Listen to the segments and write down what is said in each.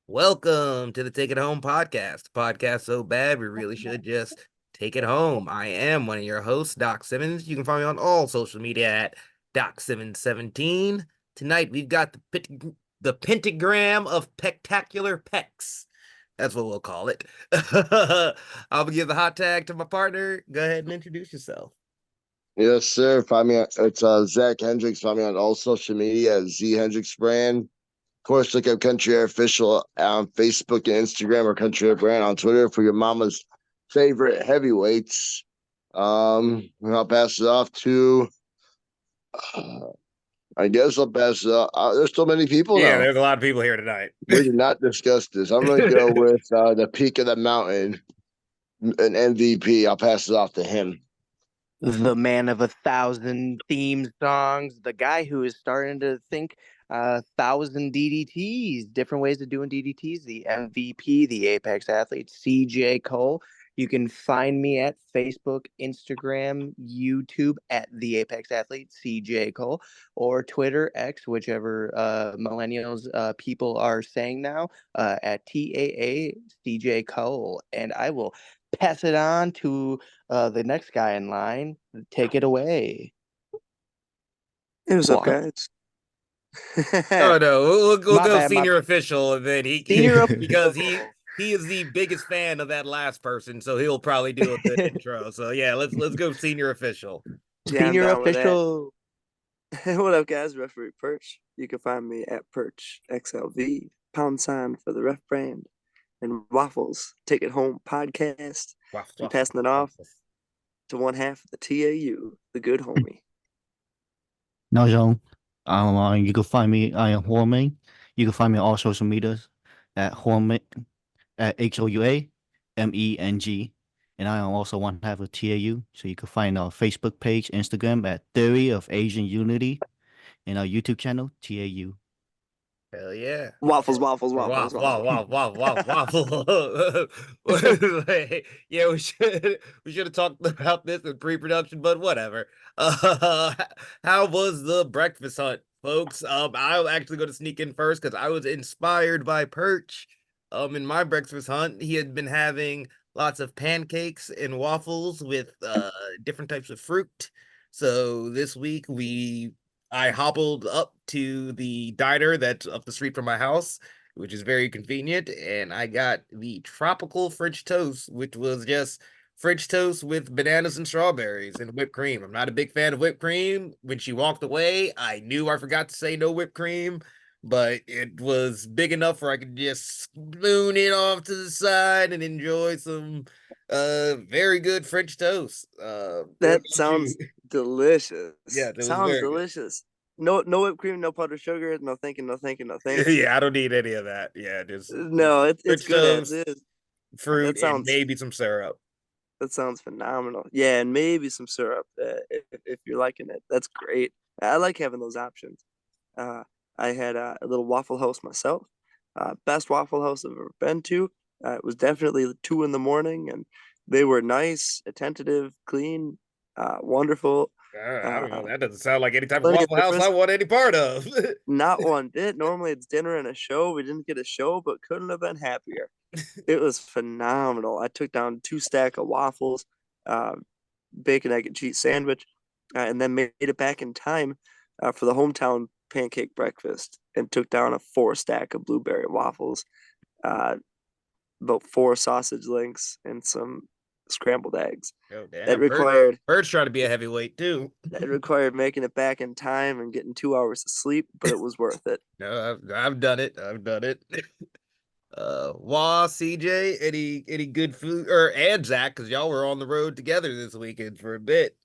Welcome to the Take It Home podcast. Podcast so bad we really should just take it home. I am one of your hosts, Doc Simmons. You can find me on all social media at Doc Simmons17. Tonight we've got the pentagram of spectacular pecs. That's what we'll call it. I'll give the hot tag to my partner. Go ahead and introduce yourself. Yes, sir. Find me. It's Zach Hendricks. Find me on all social media at Z Hendricks Brand. Of course, look up Country Air Official on Facebook and Instagram, or Country Air Brand on Twitter for your mama's favorite heavyweights. And I'll pass it off to. I guess I'll pass it off. There's so many people Yeah, now. there's a lot of people here tonight. We did not discuss this. I'm going to go with the peak of the mountain, an MVP. I'll pass it off to him. The man of 1,000 theme songs, the guy who is starting to think 1,000 DDTs, different ways of doing DDTs, the MVP, the Apex Athlete, CJ Cole. You can find me at Facebook, Instagram, YouTube at the Apex Athlete, CJ Cole, or Twitter, X, whichever millennials people are saying now, at TAA CJ Cole. And I will pass it on to the next guy in line. Take it away. Hey, what's up, guys? Oh no, we'll go bad, senior official, and then because he is the biggest fan of that last person, so he'll probably do a good intro. So yeah, let's go senior official. Senior official. What up, guys? Referee Perch. You can find me at Perch XLV # for the ref brand, and Waffles Take It Home podcast. I'm passing it off to one half of the TAU, the good homie. No, John. You can find me. I am HOUA. You can find me on all social medias at HOUA, at HOUA MENG, and I am also one half of TAU. So you can find our Facebook page, Instagram at Theory of Asian Unity, and our YouTube channel Tau. Hell yeah. Waffles. Waffle. Yeah, we should have talked about this in pre-production, but whatever. How was the breakfast hunt, folks? I'll actually go to sneak in first because I was inspired by Perch. In my breakfast hunt, he had been having lots of pancakes and waffles with different types of fruit. So this week I hobbled up to the diner that's up the street from my house, which is very convenient, and I got the tropical French toast, which was just French toast with bananas and strawberries and whipped cream. I'm not a big fan of whipped cream. When she walked away, I knew I forgot to say no whipped cream, but it was big enough where I could just spoon it off to the side and enjoy some very good French toast. That sounds delicious. Yeah, it sounds delicious. No whipped cream, no powdered sugar, no thinking. Yeah, I don't need any of that. Yeah, just no, it's good as is. Fruit and maybe some syrup. That sounds phenomenal. Yeah, and maybe some syrup if you're liking it. That's great. I like having those options. I had a little Waffle House myself. Best Waffle House I've ever been to. It was definitely 2 a.m, and they were nice, attentive, clean, wonderful. I don't know. That doesn't sound like any type of Waffle House I want any part of. Not one bit. Normally it's dinner and a show. We didn't get a show, but couldn't have been happier. It was phenomenal. I took down 2 stacks of waffles, bacon, egg, and cheese sandwich, and then made it back in time for the hometown pancake breakfast, and took down a 4 stack of blueberry waffles, about 4 sausage links, and some scrambled eggs. Oh, damn. That required Bird's trying to be a heavyweight too. That required making it back in time and getting 2 hours of sleep, but it was worth it. No, I've done it. CJ, any good food, and Zach, because y'all were on the road together this weekend for a bit.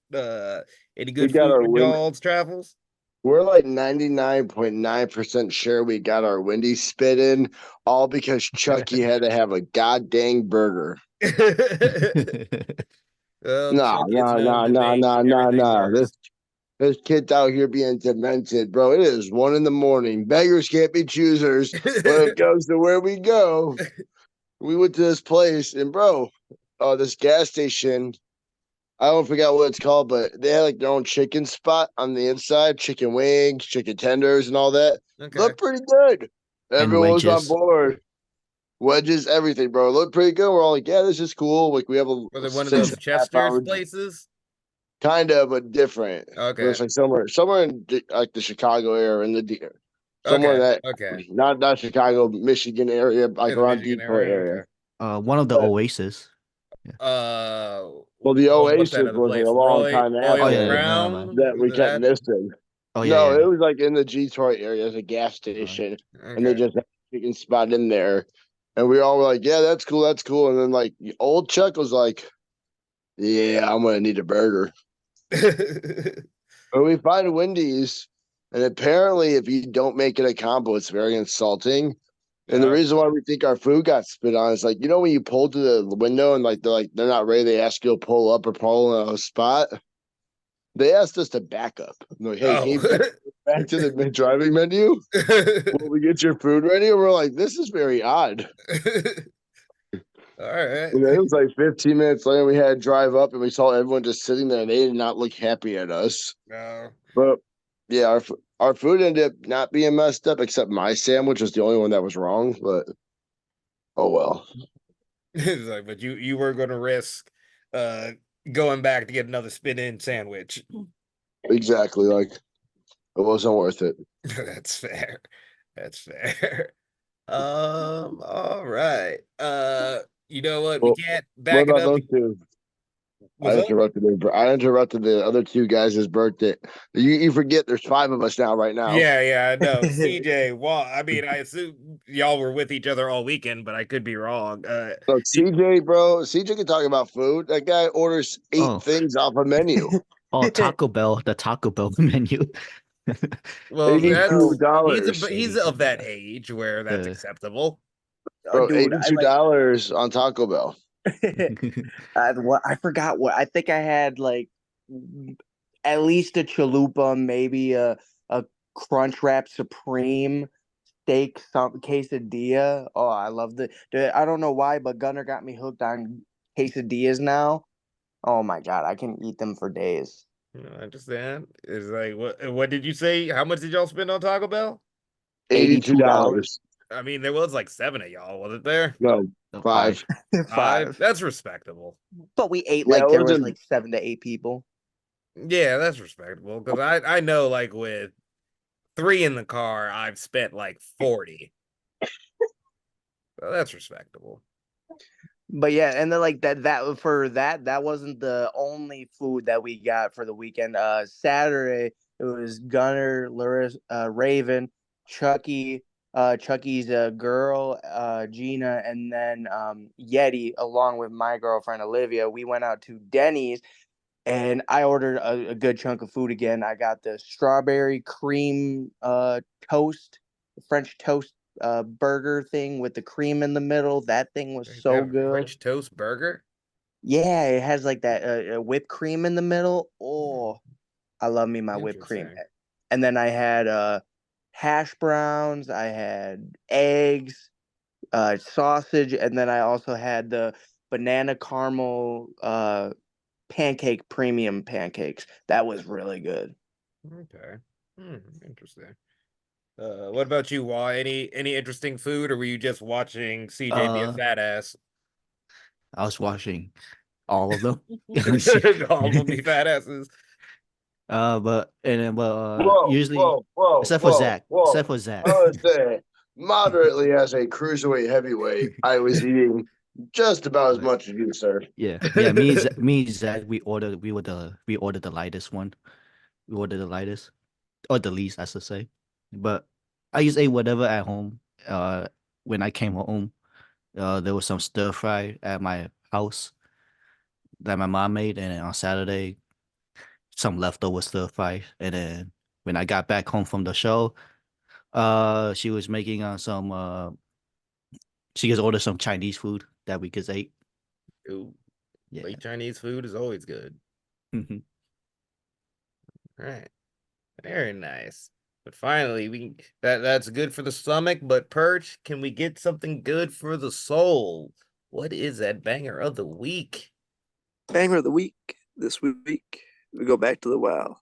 Any good food with y'all's travels? We're like 99.9% sure we got our Wendy spit in, all because Chucky had to have a god dang burger. No. This kid's out here being demented, bro. It is 1 a.m. Beggars can't be choosers when it comes to where we go. We went to this place, and bro, this gas station, I don't forget what it's called, but they had like their own chicken spot on the inside, chicken wings, chicken tenders, and all that. Okay. Looked pretty good. Everyone was on board. wedges, everything, bro. It looked pretty good. We're all like, yeah, this is cool. Like we have a Was it one of 6 those and a half Chester's hour, places? kind of, but different. But Okay. it's like somewhere in like the Chicago area, in the somewhere in Okay. that, Okay. not Chicago, Michigan area, like In the around Michigan Detroit area. area. One of the But, Oasis. Yeah. well, the What's that Oasis other was like place? a long time Oh Royal yeah, after never mind. Crown? that Was we it kept that? missing. Oh No, yeah, it was like in the Detroit area. There's a gas station, and they Okay. just had a chicken spot in there. And we all were like, yeah, that's cool, that's cool. And then like old Chuck was like, yeah, I'm gonna need a burger. And we find Wendy's, and apparently if you don't make it a combo, it's very insulting. And the Oh. reason why we think our food got spit on is like, when you pull to the window and they're not ready, they ask you to pull up or pull in a spot. They asked us to back up. I'm like, hey, can you back to the driving menu? Will we get your food ready? And we're like, this is very odd. All right. And then it was like 15 minutes later, we had to drive up and we saw everyone just sitting there. And they did not look happy at us. No. But yeah, our food ended up not being messed up, except my sandwich was the only one that was wrong. But oh well. It's like, but you were gonna risk uh going back to get another spin-in sandwich. Exactly. Like it wasn't worth it. That's fair. That's fair. All right. You know what? We Well, can't what back it about up. those two? What's up? I interrupted the other two guys' birthday. You forget there's 5 of us now, right now. Yeah, I know. CJ, well, I mean, I assume y'all were with each other all weekend, but I could be wrong. Look, CJ, bro, CJ can talk about food. That guy orders 8 Oh, things off a menu. Taco Bell, the Taco Bell menu. well, $82, he's of that age where that's Uh, acceptable. Oh, bro. dude, I like. $82 on Taco Bell. I forgot what I think I had like at least a chalupa, maybe a crunch wrap supreme steak some quesadilla. Oh, I love I don't know why, but Gunner got me hooked on quesadillas now. Oh my god, I can eat them for days. I understand. It's like what did you say? How much did y'all spend on Taco Bell? $82. $82. I mean, there was like 7 of y'all, wasn't there? No, 5. 5? Five. That's respectable. But we ate Yeah, like it there was was a like 7 to 8 people. Yeah, that's respectable. Because I know like with 3 in the car, I've spent like 40. So that's respectable. But yeah, and then like that wasn't the only food that we got for the weekend. Saturday it was Gunner, Larissa, Raven, Chucky, Chucky's girl, Gina, and then Yeti, along with my girlfriend Olivia. We went out to Denny's, and I ordered a good chunk of food again. I got the strawberry cream toast, French toast burger thing with the cream in the middle. That thing was You so have a good. French toast burger? Yeah, it has like that whipped cream in the middle. Oh, I love me my whipped cream. Interesting. And then I had hash browns, I had eggs, sausage, and then I also had the banana caramel pancake premium pancakes. That was really good. Okay. Interesting. What about you, Wah? Any interesting food, or were you just watching CJ be a uh, fat ass? I was watching all of them. All of them be fat asses. whoa, Usually, whoa, whoa, except for whoa, Zach, whoa. except for I Zach. would say moderately as a cruiserweight heavyweight, I was eating just about as But much as you, sir. yeah, me and Zach, we ordered the lightest one. We ordered the lightest or the least, I should say. But I just ate whatever at home. When I came home, there was some stir fry at my house that my mom made, and then on Saturday, some leftover stir fry. And then when I got back home from the show, she was making she just ordered some Chinese food that we could eat. Ooh, Yeah. late Chinese food is always good. Mhm. All right. Very nice. But finally, that's good for the stomach, but Perch, can we get something good for the soul? What is that banger of the week? Banger of the week this week. We go back to the WoW.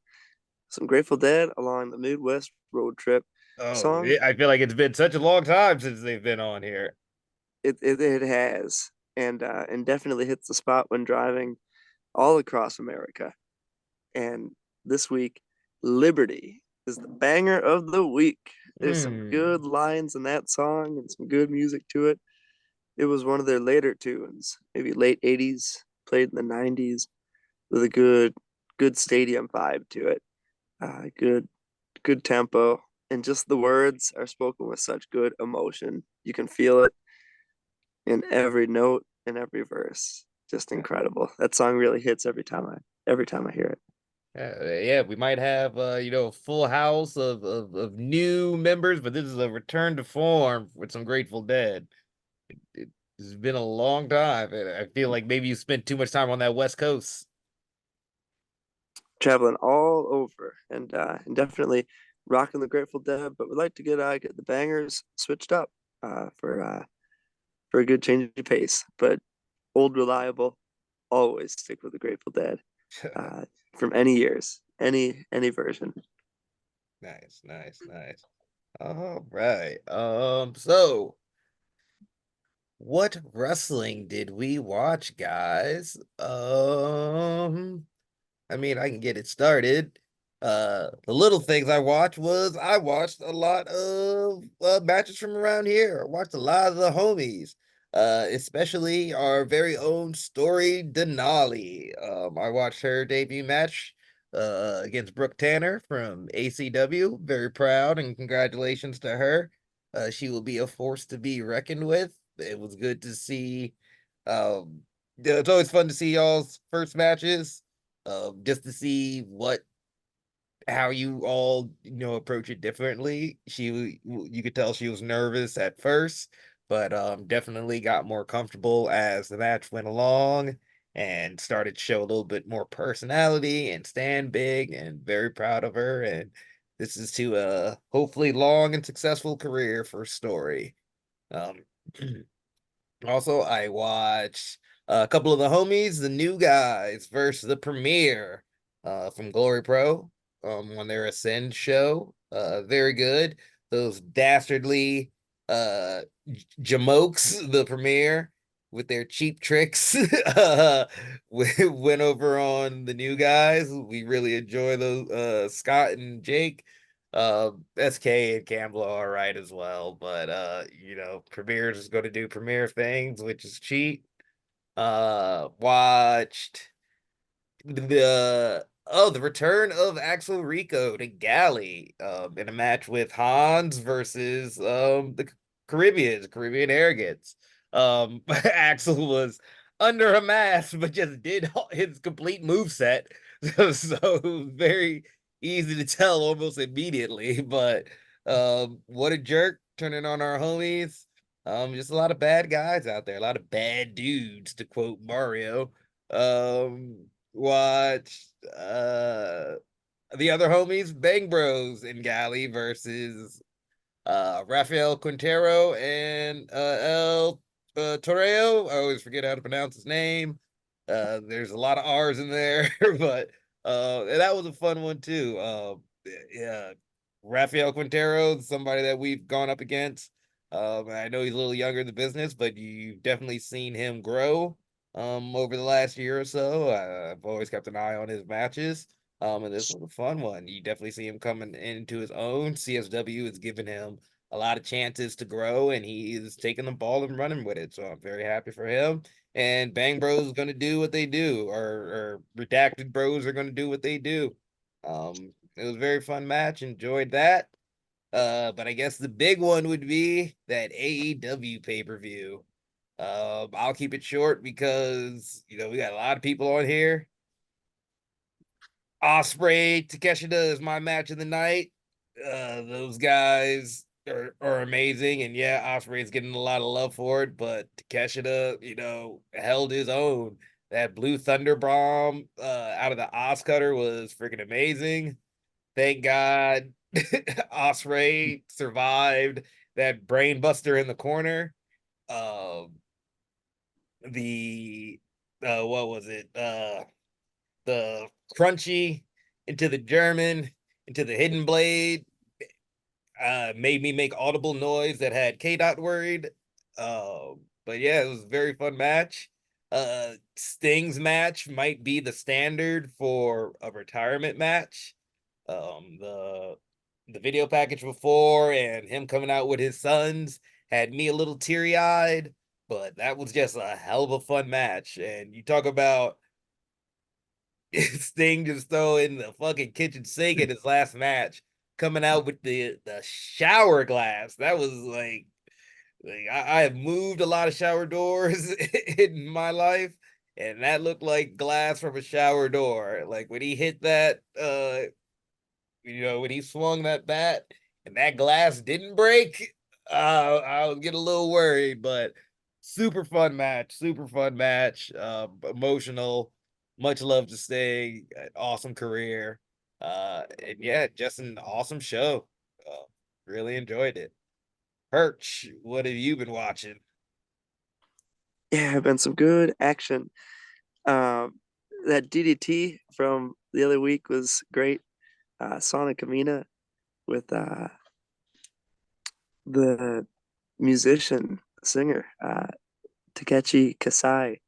Some Grateful Dead along the Midwest road trip Oh, song. I feel like it's been such a long time since they've been on here. It has, and definitely hits the spot when driving all across America. And this week, Liberty is the banger of the week. There's some good lines in that song and some good music to it. It was one of their later tunes, maybe late 80s, played in the 90s, with a good stadium vibe to it. Good tempo, and just the words are spoken with such good emotion. You can feel it in every note and every verse. Just incredible. That song really hits every time I hear it. Yeah, we might have a full house of new members, but this is a return to form with some Grateful Dead. It's been a long time, and I feel like maybe you spent too much time on that West Coast. Traveling all over, and definitely rocking the Grateful Dead, but we'd like to get the bangers switched up for a good change of pace. But old reliable, always stick with the Grateful Dead. From any years, any version. Nice, nice, nice. All right. So what wrestling did we watch, guys? I mean, I can get it started. The little things I watched a lot of matches from around here. I watched a lot of the homies, especially our very own Story Denali. I watched her debut match against Brooke Tanner from ACW. Very proud and congratulations to her. She will be a force to be reckoned with. It was good to see. Yeah, it's always fun to see y'all's first matches, just to see how you all approach it differently. You could tell she was nervous at first, but definitely got more comfortable as the match went along and started to show a little bit more personality and stand big, and very proud of her. And this is to a hopefully long and successful career for Story. Um, Also, I watched a couple of the homies, the new guys versus the premiere from Glory Pro on their Ascend show. Very good. Those dastardly jamokes, the premiere with their cheap tricks went over on the new guys. We really enjoy those Scott and Jake. SK and Campbell are all right as well, but Premier's is going to do Premiere things, which is cheap. Watched the return of Axel Rico to Galley in a match with Hans versus the Caribbean Arrogance. Axel was under a mask but just did his complete move set. So very easy to tell almost immediately. But what a jerk turning on our homies. Just a lot of bad guys out there, a lot of bad dudes, to quote Mario. Watched the other homies, Bang Bros in Galley versus Rafael Quintero and El Torreo. I always forget how to pronounce his name. There's a lot of R's in there, but that was a fun one too. Yeah, Rafael Quintero, somebody that we've gone up against. I know he's a little younger in the business, but you've definitely seen him grow over the last year or so. I've always kept an eye on his matches. And this was a fun one. You definitely see him coming into his own. CSW has given him a lot of chances to grow, and he is taking the ball and running with it. So I'm very happy for him. And Bang Bros is going to do what they do, or Redacted Bros are going to do what they do. It was a very fun match. Enjoyed that. But I guess the big one would be that AEW pay-per-view. I'll keep it short because we got a lot of people on here. Osprey Takeshita is my match of the night. Those guys are amazing, and yeah, Osprey's getting a lot of love for it, but Takeshita, held his own. That Blue Thunder bomb out of the Oscutter was freaking amazing. Thank God Osprey survived that brain buster in the corner. The what was it? The crunchy into the German into the hidden blade made me make audible noise that had K Dot worried. But yeah, it was a very fun match. Sting's match might be the standard for a retirement match. The video package before and him coming out with his sons had me a little teary-eyed, but that was just a hell of a fun match. And you talk about Sting just throwing the fucking kitchen sink in his last match, coming out with the shower glass. That was like I have moved a lot of shower doors in my life, and that looked like glass from a shower door. Like when he hit that, when he swung that bat and that glass didn't break, I was getting a little worried. But super fun match, super fun match. Emotional, much love to Sting, awesome career. And yeah, just an awesome show. Really enjoyed it. Perch, what have you been watching? Yeah, been some good action. Um, that DDT from the other week was great. Sonic Amina with the musician singer Takechi Kasai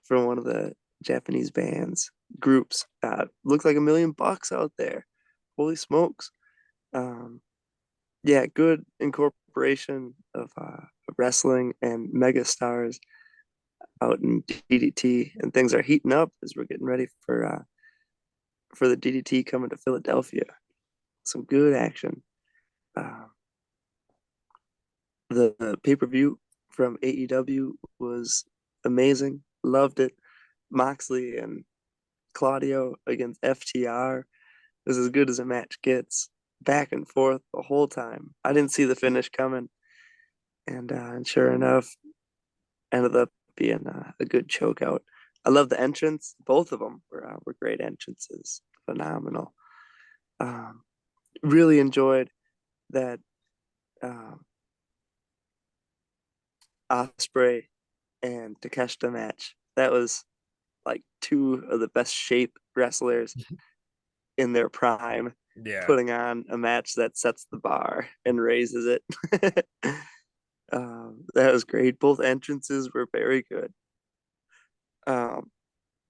from one of the Japanese bands groups. Looked like $1 million out there. Holy smokes! Um, yeah, good incorporation of wrestling and mega stars out in DDT, and things are heating up as we're getting ready for the DDT coming to Philadelphia. Some good action. Uh, the pay-per-view from AEW was amazing. Loved it. Moxley and Claudio against FTR was as good as a match gets. Back and forth the whole time. I didn't see the finish coming, and sure enough, ended up being a good choke out. I love the entrance. Both of them were great entrances. Phenomenal. Um, really enjoyed that um, Osprey and Takeshita match. That was like two of the best shape wrestlers in their prime, Yeah. putting on a match that sets the bar and raises it. That was great. Both entrances were very good. Um,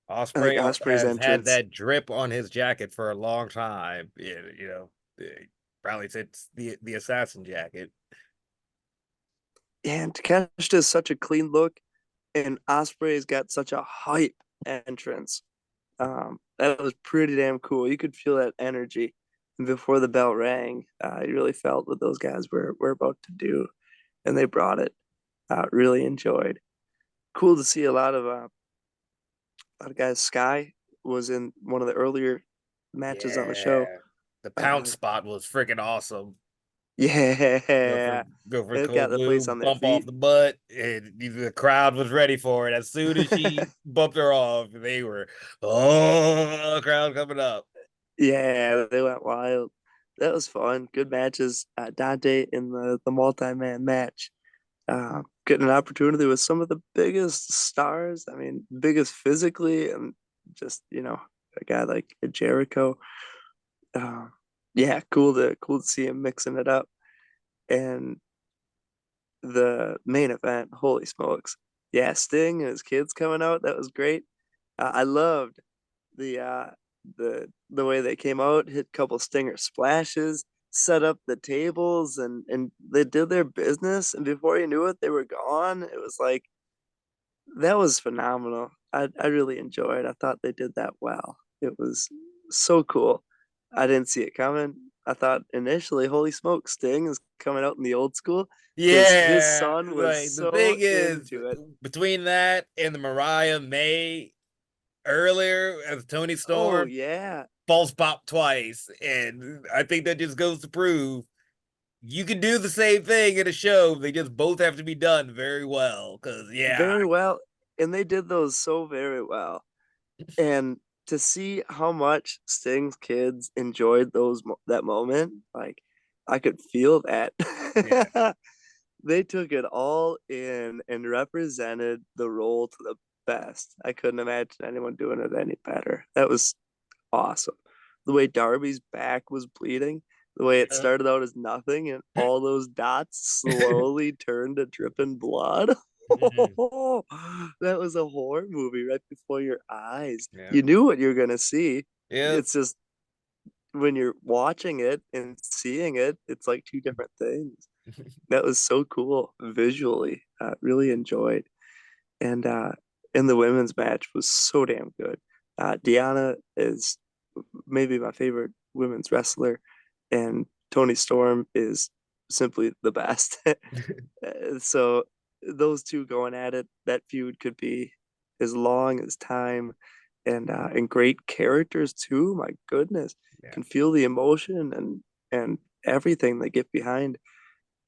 I think Osprey Osprey's has had entrance, that drip on his jacket for a long time. Yeah, probably since the assassin jacket. and Takeshita is such a clean look, and Osprey's got such a hype entrance. That was pretty damn cool. You could feel that energy. And before the bell rang, you really felt what those guys were about to do, and they brought it. Really enjoyed. Cool to see a lot of guys. Sky was in one of the earlier matches on the show. Yeah. The pounce Uh, spot was freaking awesome. Go for yeah, go for it got cold the place blue, on their bump off feet. the butt, and the crowd was ready for it. As soon as she bumped her off, they were, crowd coming up. Yeah, they went wild. That was fun. Good matches. Dante in the multi-man match. Getting an opportunity with some of the biggest stars. I mean, biggest physically, and just a guy like Jericho. Uh, yeah, cool to see him mixing it up. And the main event, holy smokes! Yeah, Sting and his kids coming out. That was great. I loved the the way they came out, hit a couple stinger splashes, set up the tables, and they did their business. And before you knew it, they were gone. It was like that was phenomenal. I really enjoyed. I thought they did that well. It was so cool. I didn't see it coming. I thought initially, holy smoke, Sting is coming out in the old school because his Yeah, son was like the so thing is, into it. between that and the Mariah May earlier as Tony Oh Storm, yeah, false pop twice, and I think that just goes to prove you can do the same thing in a show. They just both have to be done very well. Cause yeah, very well. And they did those so very well. And to see how much Sting's kids enjoyed that moment, like I could feel that. yeah, They took it all in and represented the role to the best. I couldn't imagine anyone doing it any better. That was awesome. The way Darby's back was bleeding, the way it yeah. started out as nothing and all those dots slowly turned to dripping blood. That was a horror movie right before your eyes. Yeah. You knew what you were gonna see. Yeah. It's just when you're watching it and seeing it, it's like two different things. That was so cool visually. Really enjoyed. And the women's match was so damn good. Deanna is maybe my favorite women's wrestler, and Tony Storm is simply the best. So those two going at it, that feud could be as long as time, and great characters too. My goodness, Yeah. can feel the emotion and everything they get behind,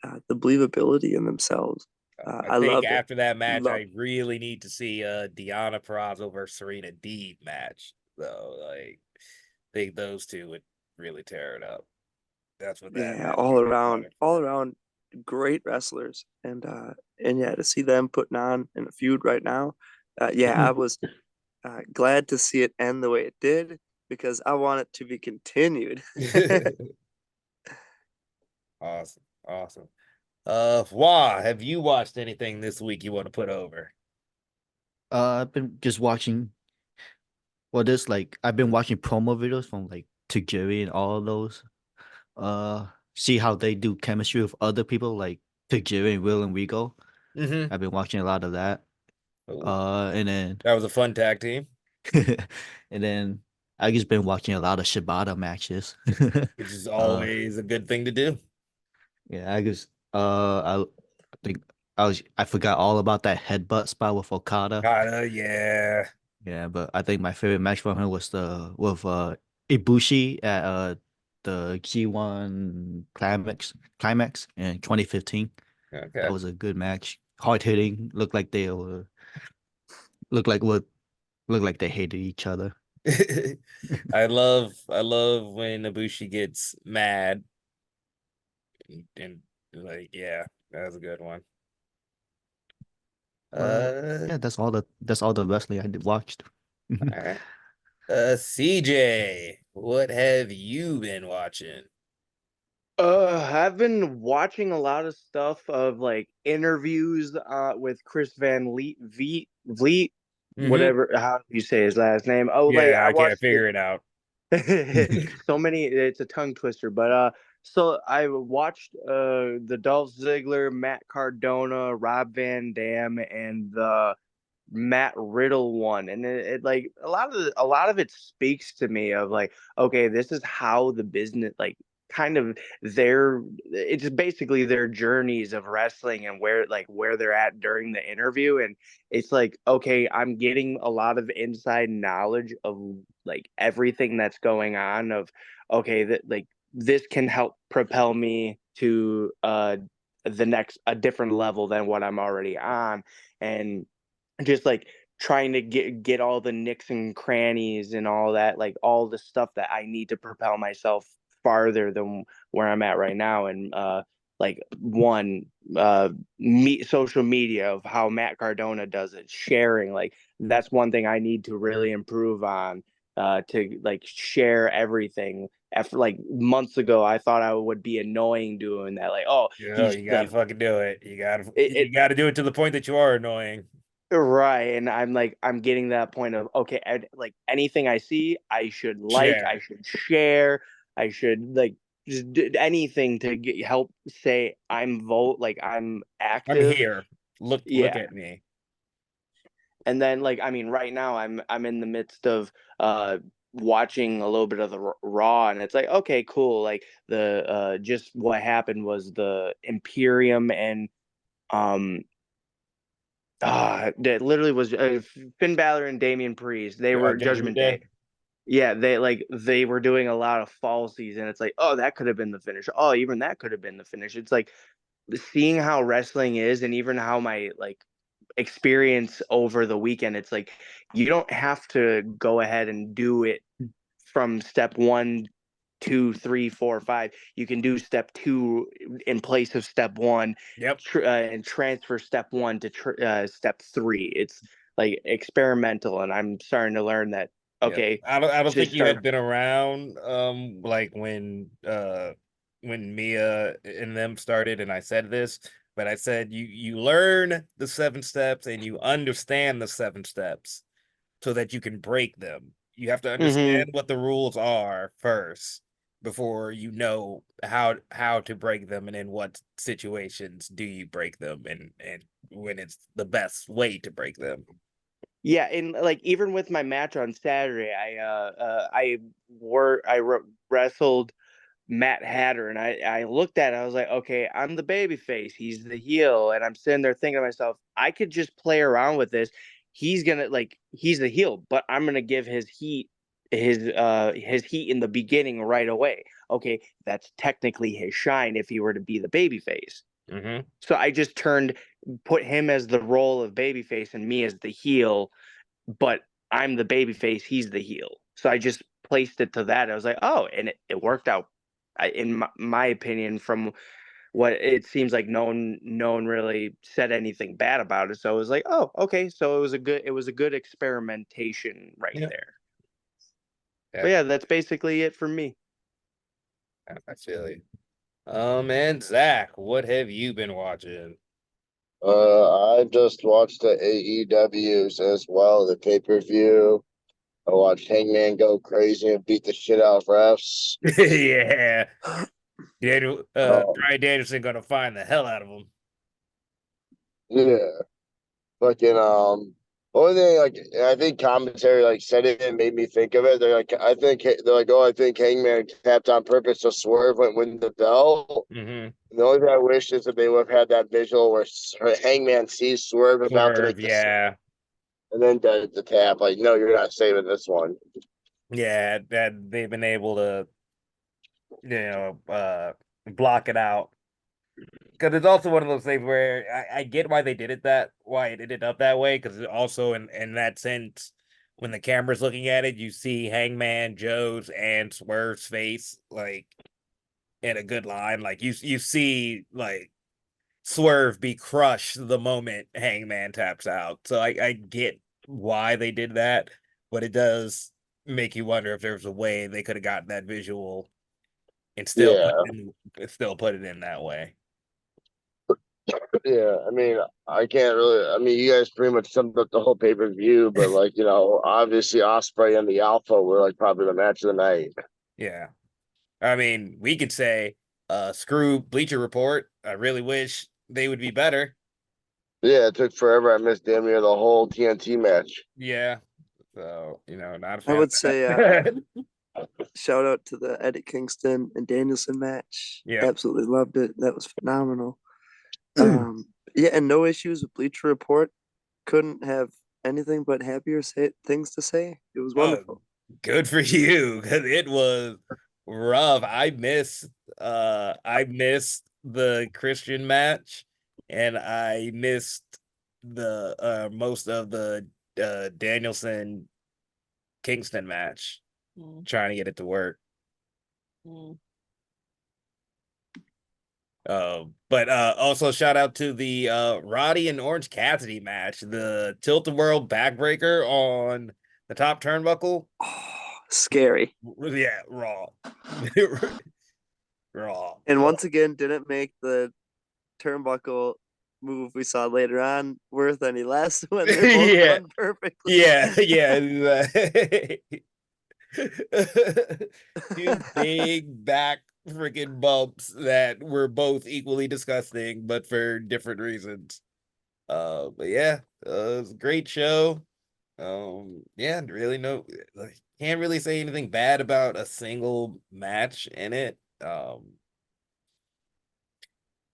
the believability in themselves. I I think loved it. after that match, Loved I really need to see Deanna Purrazzo versus Serena Deeb match. So like, I think those two would really tear it up. That's what that Yeah, match would be all for. around great wrestlers, and yeah, to see them putting on in a feud right now, yeah, I was glad to see it end the way it did because I want it to be continued. Awesome, awesome. Why have you watched anything this week you want to put over? I've been just watching. Well, there's like I've been watching promo videos from like Tajiri and all of those. See how they do chemistry with other people like Tajiri and Will and Rico. Mm-hmm. I've been watching a lot of that. Ooh, And then that was a fun tag team, and then I just been watching a lot of Shibata matches. which is uh, always a good thing to do. yeah, I think I forgot all about that headbutt spot with Okada. Kinda, yeah. Yeah, but I think my favorite match from him was the with Ibushi at the G1 climax in 2015. That Okay. was a good match. Hard hitting. Looked like what looked like they hated each other. I love when Ibushi gets mad and like, yeah, that was a good one. But Uh, yeah, that's all the wrestling I did watched. all right. CJ, what have you been watching? I've been watching a lot of stuff of like interviews with Chris Van Vliet, Mm-hmm. whatever how you say his last name. Oh, like Yeah, I I can't watched figure it out. so many, it's a tongue twister, but so I watched the Dolph Ziggler, Matt Cardona, Rob Van Dam, and the Matt Riddle one, and it like a lot of it speaks to me of like, okay, this is how the business like kind of their it's basically their journeys of wrestling and where they're at during the interview. And it's like, okay, I'm getting a lot of inside knowledge of like everything that's going on of, okay, that like this can help propel me to the next a different level than what I'm already on. And just like trying to get all the nicks and crannies and all that, like all the stuff that I need to propel myself farther than where I'm at right now. And like one social media of how Matt Cardona does it, sharing, like that's one thing I need to really improve on, to like share everything. After like months ago, I thought I would be annoying doing that. Like, oh, Yeah, he's you gotta like fucking do it. You gotta it, you gotta do it to the point that you are annoying. right. And I'm like, I'm getting that point of, okay, like anything I see, I should like, I Share. should share, I should like just do anything to help say like I'm I'm active. here. Look Yeah. at me. And then like, I mean, right now I'm in the midst of watching a little bit of the Raw, and it's like, okay, cool. Like the just what happened was the Imperium and um that literally was Finn Balor and Damian Priest. They were Judgment Judgment Day. Day. Yeah, they were doing a lot of falsies, and it's like, oh, that could have been the finish. Oh, even that could have been the finish. It's like seeing how wrestling is, and even how my like experience over the weekend. It's like you don't have to go ahead and do it from step one, two, three, four, five. You can do step two in place of step one, Yep. and transfer step one to step three. It's like experimental, and I'm starting to learn that. Yep. Okay, I don't think just you start. had been around like when Mia and them started and I said this, but I said you learn the 7 steps and you understand the 7 steps so that you can break them. You have to understand what the rules are first before you know how to break them and in what situations do you break them and when it's the best way to break them. Yeah, and like even with my match on Saturday, I wrestled Matt Hatter, and I looked at it, I was like, okay, I'm the baby face, he's the heel, and I'm sitting there thinking to myself, I could just play around with this. He's gonna like he's the heel, but I'm gonna give his heat his heat in the beginning right away. Okay, that's technically his shine if he were to be the baby face. Mm-hmm. So I just put him as the role of babyface and me as the heel, but I'm the babyface, he's the heel. So I just placed it to that. I was like, oh, and it worked out. In my opinion, from what it seems like, no one really said anything bad about it. So I was like, oh, okay. So it was a good experimentation right Yeah. there. Yeah. But yeah, that's basically it for me. I feel you. And Zach, what have you been watching? I just watched the AEWs as well, the pay-per-view. I watched Hangman go crazy and beat the shit out of refs. Yeah. Daniel, Um, Bryan Danielson gonna find the hell out of him. yeah, fucking only thing like I think commentary like said it and made me think of it. They're like, oh, I think Hangman tapped on purpose to Swerve wouldn't win the belt. Mm-hmm. And the only thing I wish is that they would have had that visual where Hangman sees Swerve about to make Swerve, the save yeah. and then does the tap. Like, no, you're not saving this one. Yeah, that they've been able to, block it out. Because it's also one of those things where I get why they did it why it ended up that way. Because also in that sense, when the camera's looking at it, you see Hangman, Joe's, and Swerve's face like in a good line. Like you see like Swerve be crushed the moment Hangman taps out. So I get why they did that, but it does make you wonder if there's a way they could have gotten that visual and Yeah, still put it in that way. yeah. I mean, I can't really. I mean, you guys pretty much summed up the whole pay-per-view, but like obviously Osprey and the Alpha were like probably the match of the night. Yeah. I mean, we could say screw Bleacher Report. I really wish they would be better. Yeah, it took forever. I missed damn near the whole TNT match. Yeah. So, not a I fan of would say that. shout out to the Eddie Kingston and Danielson match. Yeah. Absolutely loved it. That was phenomenal. Yeah, and no issues with Bleacher Report. Couldn't have anything but things to say. It was Oh, wonderful. good for you, because it was rough. I missed the Christian match, and I missed the most of the Danielson Kingston match, trying to get it to work. But also shout out to the Roddy and Orange Cassidy match, the Tilt-A-Whirl backbreaker on the top turnbuckle. Oh, scary. Yeah, raw. Raw. And once again, didn't make the turnbuckle move we saw later on worth any less when they're both Yeah. done perfectly. Yeah. Two big back freaking bumps that were both equally disgusting, but for different reasons. But yeah, it was a great show. Yeah, really can't really say anything bad about a single match in it.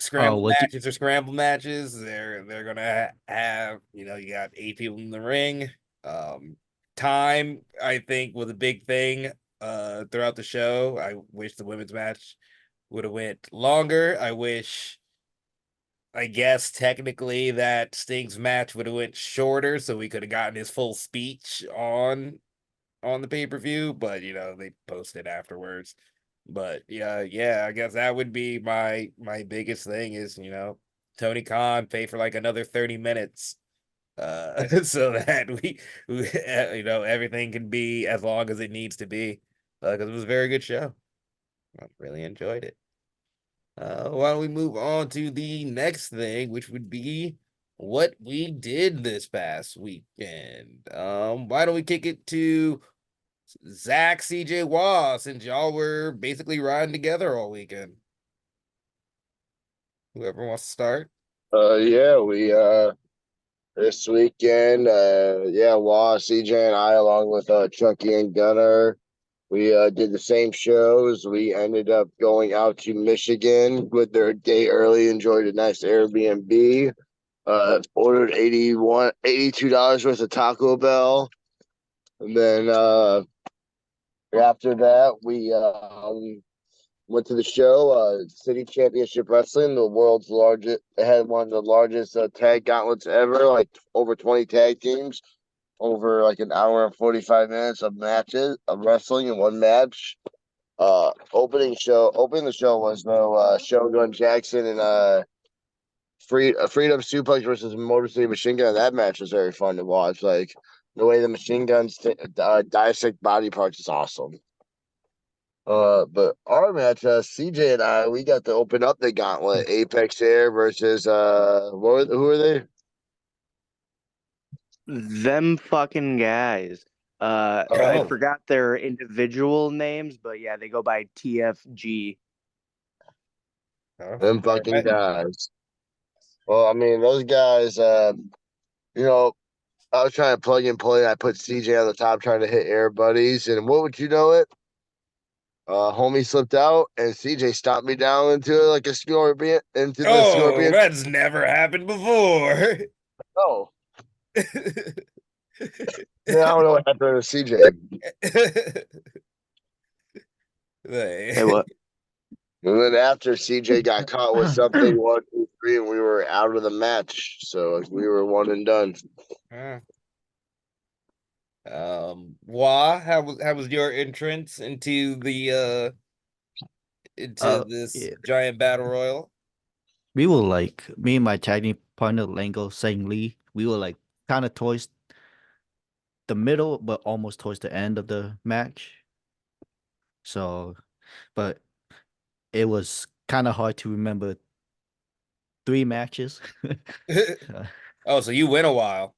Scramble What? matches are scramble matches. They're gonna have, you got 8 people in the ring. Time, I think, was a big thing throughout the show. I wish the women's match would have went longer. I guess technically that Sting's match would have went shorter, so we could have gotten his full speech on the pay-per-view, but they posted afterwards. But yeah, I guess that would be my biggest thing is, Tony Khan pay for like another 30 minutes so that we everything can be as long as it needs to be, because it was a very good show. I really enjoyed it. Why don't we move on to the next thing, which would be what we did this past weekend. Why don't we kick it to Zach, CJ, Wah, since y'all were basically riding together all weekend. Whoever wants to start. Yeah, we this weekend, yeah, Wah, CJ, and I, along with Chucky and Gunner, we did the same shows. We ended up going out to Michigan with their day early, enjoyed a nice Airbnb, ordered $82 worth of Taco Bell. And then after that, we went to the show, City Championship Wrestling, the world's largest. It had one of the largest tag gauntlets ever, like over 20 tag teams, over like an hour and 45 minutes of matches of wrestling in one match. Opening the show was no Shogun Jackson and Freedom Suplex versus Motor City Machine Gun. That match was very fun to watch. Like the way the machine guns dissect body parts is awesome. But our match, CJ and I, we got to open up the gauntlet. Apex Air versus who are they? Them fucking guys. I Oh. forgot their individual names, but yeah, they go by TFG. Them fucking guys. Well, I mean, those guys. You know, I was trying to plug and play. I put CJ on the top, trying to hit Air Buddies, and what would you know it? Homie slipped out, and CJ stomped me down into like a scorpion. Into the Oh, scorpion. that's never happened before. Oh, yeah, I don't know what happened to CJ. Hey, what? And then after CJ got caught with something, 1, 2, 3, and we were out of the match. So we were one and done. Wah, how was your entrance into the this Yeah. giant battle royal? We were like me and my tag team partner Lango Sang Lee. We were like kind of towards the middle, but almost towards the end of the match. So, but it was kind of hard to remember 3 matches. Oh, so you went a while.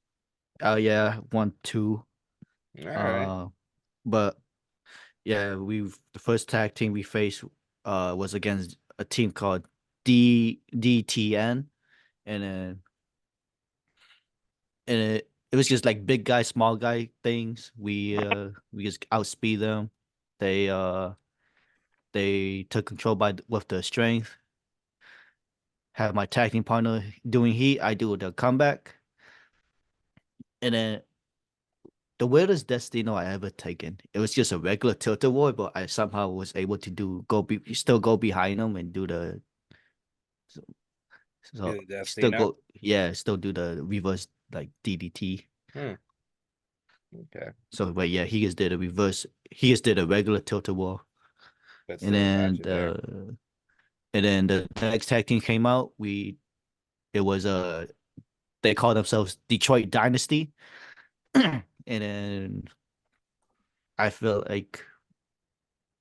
Oh yeah, 1, 2. All right. But yeah, the first tag team we faced was against a team called DTN, and then it was just like big guy, small guy things. We just outspeed them. They took control with the strength. Have my tag team partner doing heat. I do the comeback, and then the weirdest Destino I ever taken. It was just a regular tilt war, but I somehow was able to still go behind them and do the so still Destino. go still do the reverse like DDT. Okay. So but yeah, he just did a reverse. He just did a regular tilt war, That's and still a match then in there. the next tag team came out. It was they called themselves Detroit Dynasty, and then I feel like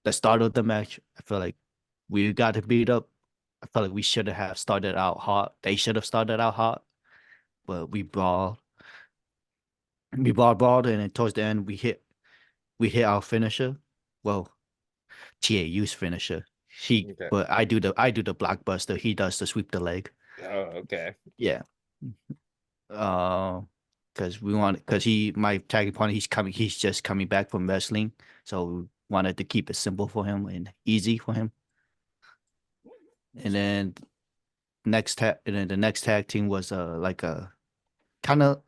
the start of the match, I feel like we got to beat up. I felt like we should have started out hot. They should have started out hot, but we brawled, and then towards the end we hit our finisher. Well, TAU's finisher. Okay. But I do the blockbuster. He does the sweep the leg. Oh, okay. Yeah. Because my tagging partner, he's just coming back from wrestling, so we wanted to keep it simple for him and easy for him. And then the next tag team was like a kind of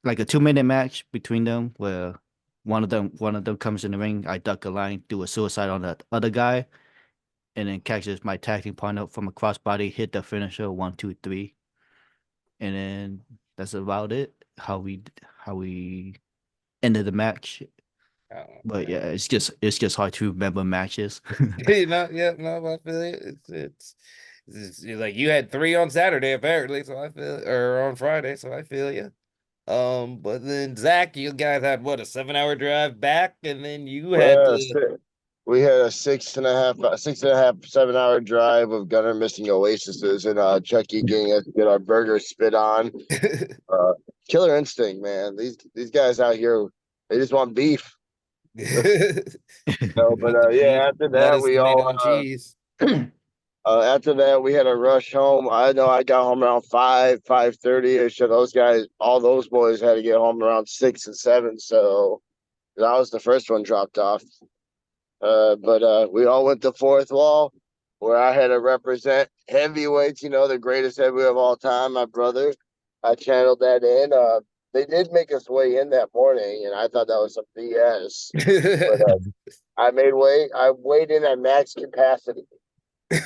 like a 2-minute match between them where one of them comes in the ring. I duck a line, do a suicide on the other guy, and then catches my tag team partner from a crossbody, hit the finisher 1, 2, 3, and then that's about it. How we ended the match. Oh, But yeah, it's just hard to remember matches. yeah, no, I feel it. It's like you had 3 on Saturday apparently, so I feel, or on Friday, so I feel you. But then Zach, you guys had what, a 7-hour drive back, and then you had Uh, to. si- we had a 7 hour drive of Gunner missing Oasises and Chucky getting us to get our burger spit on. Uh, Killer instinct, man. These guys out here, they just want beef. No, but Want the beef, yeah, after that lettuce, we tomato, all and cheese. after that we had to rush home. I know I got home around 5:30 ish. So those guys, all those boys had to get home around 6 and 7. So I was the first one dropped off. But we all went to fourth wall where I had to represent heavyweights, the greatest heavyweight of all time, my brother. I channeled that in. They did make us weigh in that morning, and I thought that was some BS. But I made weight. I weighed in at max capacity,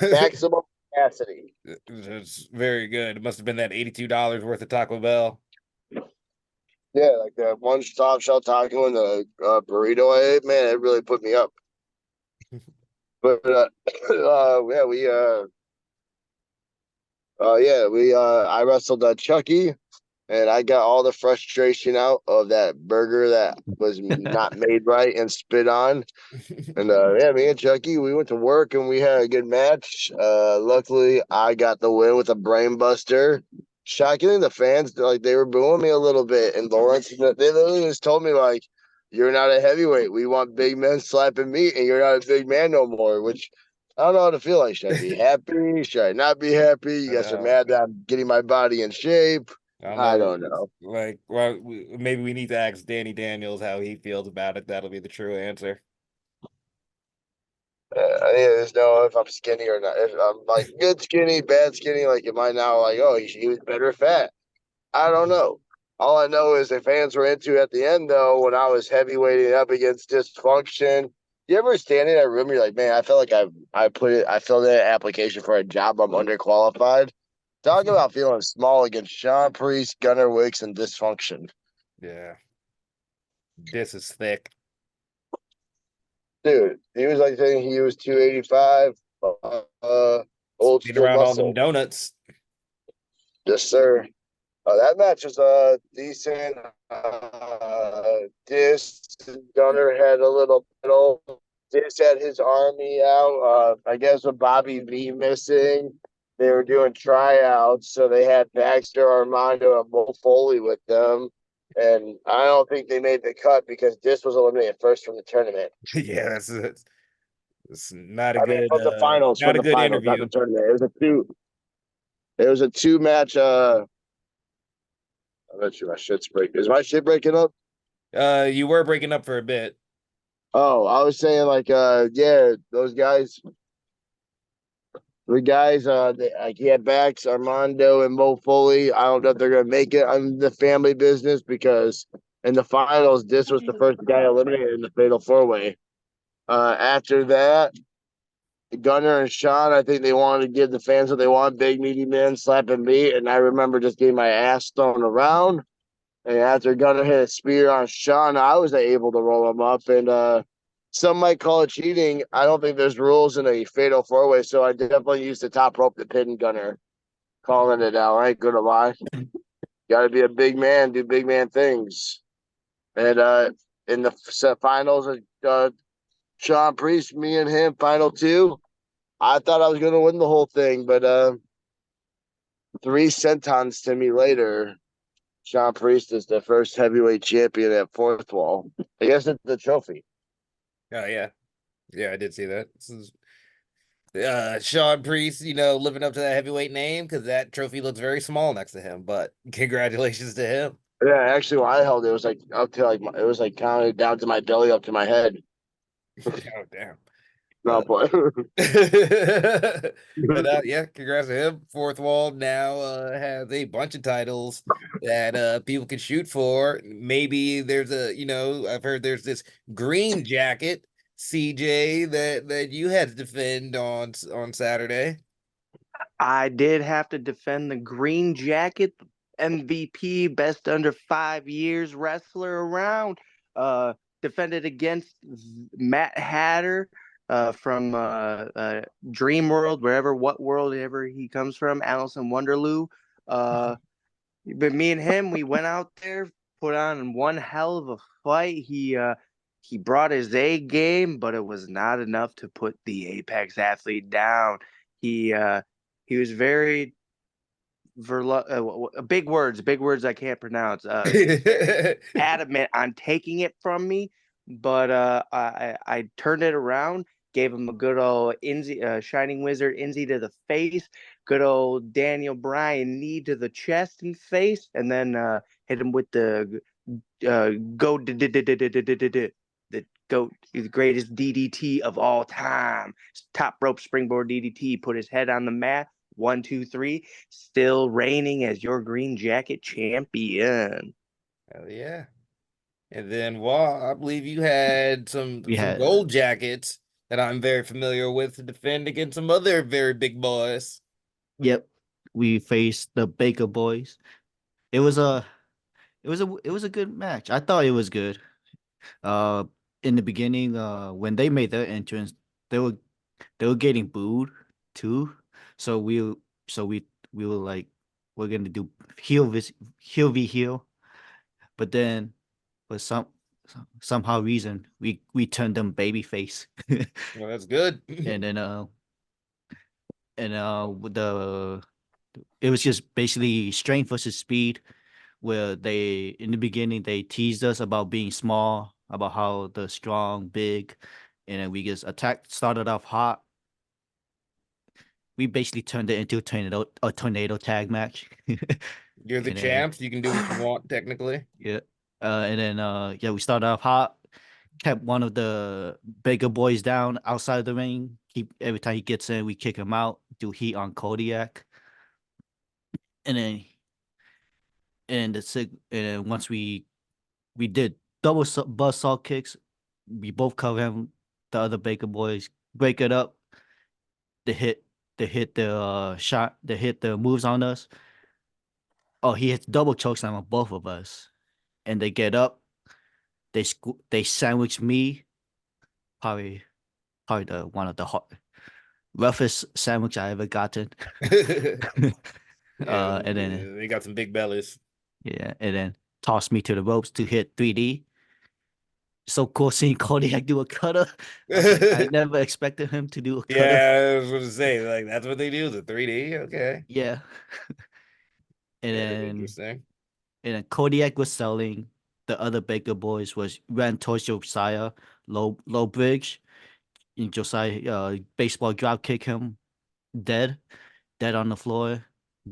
maximum capacity. It's very good. It must have been that $82 worth of Taco Bell. Yeah, like the one stop shell taco and the burrito I ate, man, it really put me up. But I wrestled Chucky, and I got all the frustration out of that burger that was not made right and spit on. And me and Chucky, we went to work and we had a good match. Luckily, I got the win with a brain buster. Shockingly, the fans they were booing me a little bit, and Lawrence, they literally just told me like, "You're not a heavyweight. We want big men slapping meat, and you're not a big man no more." Which I don't know how to feel like. Should I be happy? Should I not be happy? You guys are mad that I'm getting my body in shape. I don't I know. don't know. Like, well, maybe we need to ask Danny Daniels how he feels about it. That'll be the true answer. I need to know if I'm skinny or not. If I'm like good skinny, bad skinny, like am I now like, oh, he was better fat? I don't know. All I know is the fans were into at the end though when I was heavyweighting up against dysfunction. You ever stand in that room? You're like, man, I felt like I filled in an application for a job. I'm underqualified. Talk about feeling small against Sean Priest, Gunnar Wicks, and dysfunction. Yeah. This is thick. Dude, he was like saying he was 285. Old Being school around all them muscle. donuts. Yes, sir. That match was decent. Dis Gunner had a little battle. Dis had his army out. I guess with Bobby V missing, they were doing tryouts, so they had Baxter, Armando, and Mo Foley with them. And I don't think they made the cut because Dis was eliminated first from the tournament. Yeah, it's not a I mean, good from the finals, not a good not the interview. tournament. It was a two. It was a two match. I bet you my shit's breaking. Is my shit breaking up? You were breaking up for a bit. Oh, I was saying like yeah, those guys, the guys like he had Bax, Armando, and Mo Foley. I don't know if they're gonna make it on the family business because in the finals, this was the first guy eliminated in the fatal four way. After that, Gunner and Sean, I think they wanted to give the fans what they want, big meaty men slapping meat, and I remember just getting my ass thrown around. And after Gunner hit a spear on Sean, I was able to roll him up. And some might call it cheating. I don't think there's rules in a fatal four way, so I definitely used the top rope to pin Gunner, calling it out. I ain't gonna lie. Got to be a big man, do big man things. And in the finals, Sean Priest, me and him, final two. I thought I was gonna win the whole thing, but 3 centons to me later. Sean Priest is the first heavyweight champion at fourth wall. I guess it's the trophy. Oh yeah. Yeah, I did see that. This is Sean Priest, living up to that heavyweight name because that trophy looks very small next to him. But congratulations to him. Yeah, actually, when I held it, it was like up to like it was like counted down to my belly, up to my head. Oh damn. No, Uh, but but yeah, congrats to him. Fourth Wall now has a bunch of titles that people can shoot for. Maybe there's I've heard there's this green jacket, CJ, that you had to defend on Saturday. I did have to defend the green jacket, MVP, best under 5 years wrestler around. Defended against Matt Hatter from Dream World, what world ever he comes from, Alice in Wonderloo. But me and him, we went out there, put on one hell of a fight. He he brought his A game, but it was not enough to put the Apex athlete down. He was very big words I can't pronounce. Adamant on taking it from me, but I turned it around, gave him a good old Shining Wizard Inzi to the face, good old Daniel Bryan knee to the chest and face, and then hit him with the go the goat, the greatest DDT of all time, top rope springboard DDT. Put his head on the mat. 1, 2, 3. Still reigning as your green jacket champion. Hell yeah. And then, well, I believe you had some We had gold jackets that I'm very familiar with to defend against some other very big boys. yep. We faced the Baker Boys. It was a it was a good match. I thought it was good. Uh, in the beginning, when they made their entrance, they were they were getting booed too. So we were like, we're gonna do heel v heel, but then for somehow reason we turned them babyface, Well, that's good. and then with the it was just basically strength versus speed, where they in the beginning they teased us about being small, about how the strong, big, and then we just attacked, started off hot. We basically turned it into a tornado tag match. You're the And then champs. You can do what you want, technically. yeah, and then yeah, we started off hot, kept one of the bigger boys down outside the ring. Keep every time he gets in, we kick him out. Do heat on Kodiak, and then and then once we did double buzzsaw kicks. We both cover him. The other Baker boys break it up. They hit they hit the moves on us. Oh, he hits double chokeslam on both of us, and they get up. They sandwich me. Probably the one of the roughest sandwich I ever gotten. Yeah, And then they got some big bellies. yeah, and then toss me to the ropes to hit 3D. So cool seeing Kodiak do a cutter. I was like, I never expected him to do a cutter. Yeah, I was going to say, like, that's what they do, the 3D. Okay. Yeah. And Very then interesting. Kodiak was selling. The other Baker boys ran towards Josiah, low bridge. And Josiah baseball drop kick him dead, dead on the floor.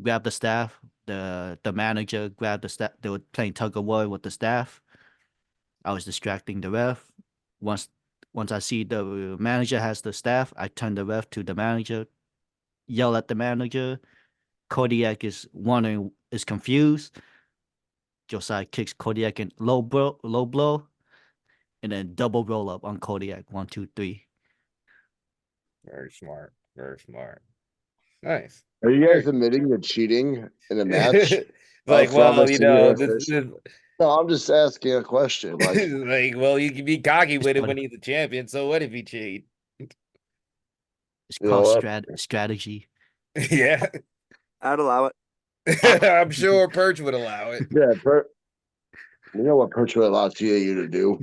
Grabbed the staff. The manager grabbed the staff. They were playing tug of war with the staff. I was distracting the ref. Once once I see the manager has the staff, I turn the ref to the manager, yell at the manager. Kodiak is confused. Josiah kicks Kodiak in low blow, and then double roll up on Kodiak. 1, 2, 3. Very smart. Very smart. Nice. Are you Very guys admitting you're cheating in a match? like, From a well, senior this official? is No, I'm just asking a question. Like, like, well, you can be cocky It's with it called when he's the champion. So what if he cheat? it's you know called what? strategy. Yeah, I'd allow it. I'm sure Perch would allow it. Yeah, you know what Perch would allow TAU to do?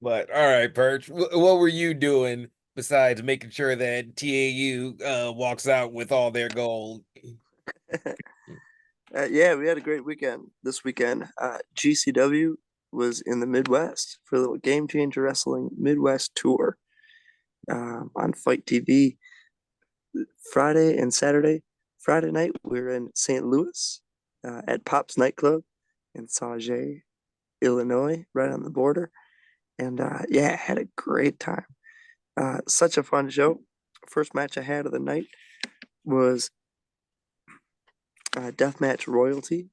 But all right, Perch, what were you doing besides making sure that TAU walks out with all their gold? Yeah, we had a great weekend this weekend. GCW was in the Midwest for a little Game Changer Wrestling Midwest tour on Fight TV Friday and Saturday. Friday night, we were in St. Louis at Pop's nightclub in Sauget, Illinois, right on the border. And yeah, had a great time. Such a fun show. First match I had of the night was Deathmatch Royalty.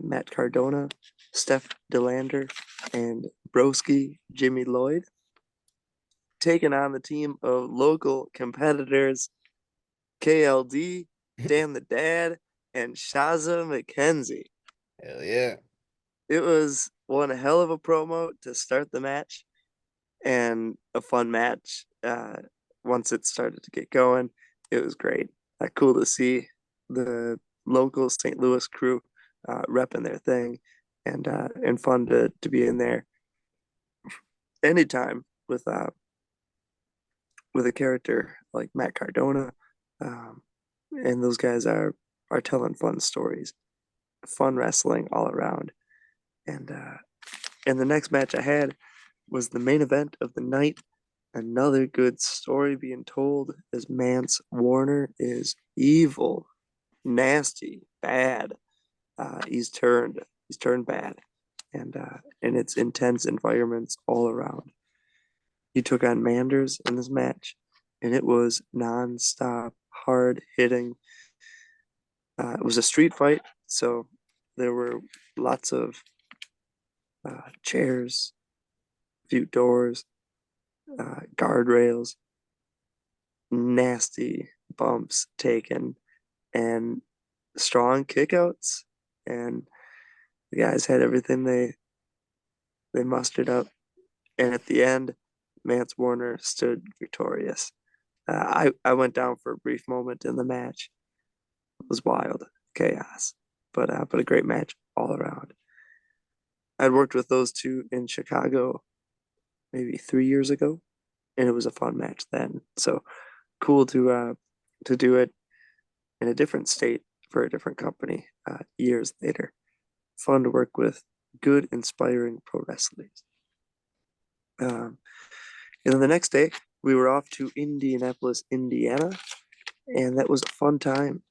Matt Cardona, Steph Delander, and Broski Jimmy Lloyd taking on the team of local competitors KLD, Dan the Dad, and Shaza McKenzie. Hell yeah. It was one hell of a promo to start the match and a fun match. Once it started to get going, it was great. Cool to see the local St. Louis crew repping their thing. and fun to be in there anytime with a character like Matt Cardona. Um, and those guys are telling fun stories, fun wrestling all around. And the next match I had was the main event of the night. Another good story being told as Mance Warner is evil, nasty, bad. He's turned bad, and it's intense environments all around. He took on Manders in this match, and it was non-stop, hard hitting. It was a street fight, so there were lots of chairs, few doors, guardrails, nasty bumps taken, and strong kickouts. And the guys had everything they mustered up. And at the end, Mance Warner stood victorious. I went down for a brief moment in the match. It was wild, chaos, but a great match all around. I'd worked with those two in Chicago maybe 3 years ago, and it was a fun match then. So cool to do it in a different state for a different company years later. Fun to work with good, inspiring pro wrestlers. And then the next day, we were off to Indianapolis, Indiana, and that was a fun time.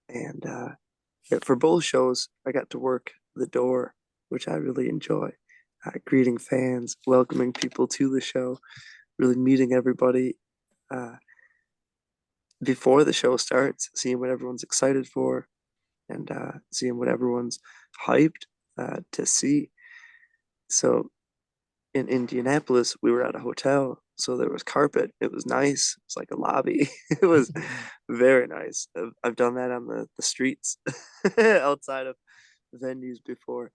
And for both shows, I got to work the door, which I really enjoy. Greeting fans, welcoming people to the show, really meeting everybody before the show starts, seeing what everyone's excited for, and seeing what everyone's hyped to see. So in Indianapolis, we were at a hotel, so there was carpet. It was nice. It was like a lobby. It was very nice. I've done that on the streets outside of venues before,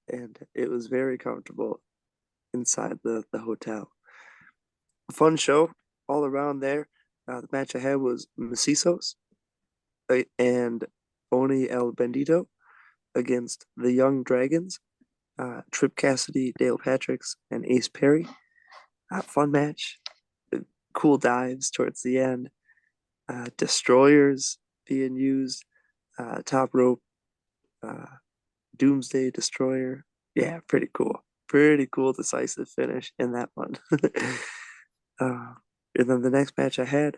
and it was very comfortable inside the hotel. A fun show all around there. The match I had was Macizos and Oni El Bandito against the Young Dragons, Trip Cassidy, Dale Patricks, and Ace Perry. Fun match. Cool dives towards the end. Destroyers being used. Top rope. Doomsday Destroyer. Yeah, pretty cool. Pretty cool, decisive finish in that one. And then the next match I had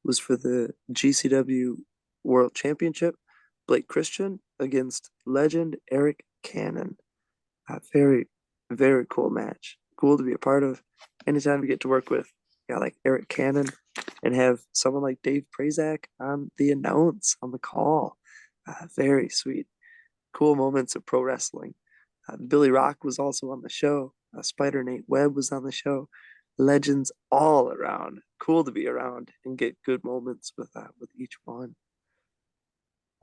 was for the GCW World Championship. Blake Christian against legend Eric Cannon. Very, very cool match. Cool to be a part of. Anytime you get to work with a guy like Eric Cannon and have someone like Dave Prazak on the announce, on the call. Very sweet. Cool moments of pro wrestling. Billy Rock was also on the show. Spider Nate Webb was on the show. Legends all around. Cool to be around and get good moments with each one.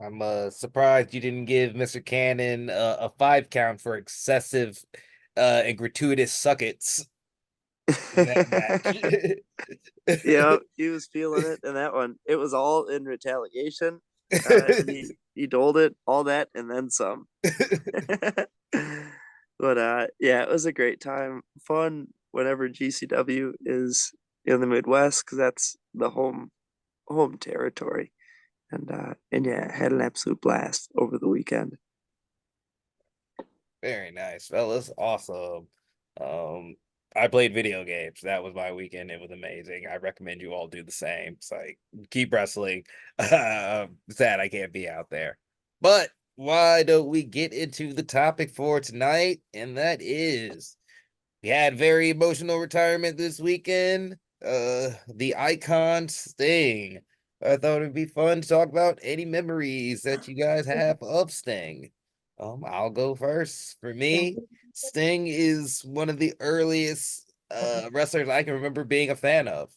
I'm surprised you didn't give Mr. Cannon a 5 count for excessive and gratuitous suckets in that match. Yeah, he was feeling it in that one. It was all in retaliation. He doled it, all that, and then some. But yeah, it was a great time. Fun whenever GCW is in the Midwest because that's the home territory. And yeah, had an absolute blast over the weekend. Very nice, fellas. Awesome. I played video games. That was my weekend. It was amazing. I recommend you all do the same. It's like keep wrestling. Sad I can't be out there. But why don't we get into the topic for tonight? And that is we had very emotional retirement this weekend. The icon Sting. I thought it'd be fun to talk about any memories that you guys have of Sting. I'll go first. For me, Sting is one of the earliest wrestlers I can remember being a fan of.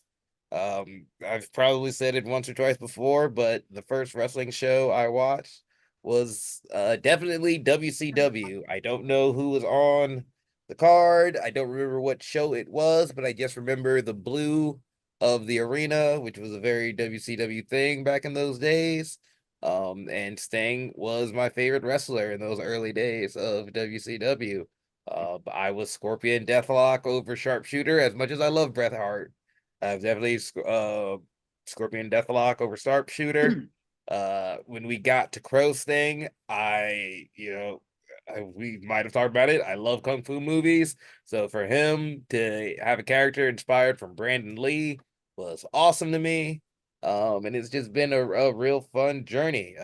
I've probably said it once or twice before, but the first wrestling show I watched was definitely WCW. I don't know who was on the card. I don't remember what show it was, but I just remember the blue of the arena, which was a very WCW thing back in those days. And Sting was my favorite wrestler in those early days of WCW. I was Scorpion Deathlock over Sharpshooter as much as I love Bret Hart. I was definitely Scorpion Deathlock over Sharpshooter. When we got to Crow Sting, we might have talked about it. I love kung fu movies, so for him to have a character inspired from Brandon Lee was awesome to me. And it's just been a real fun journey.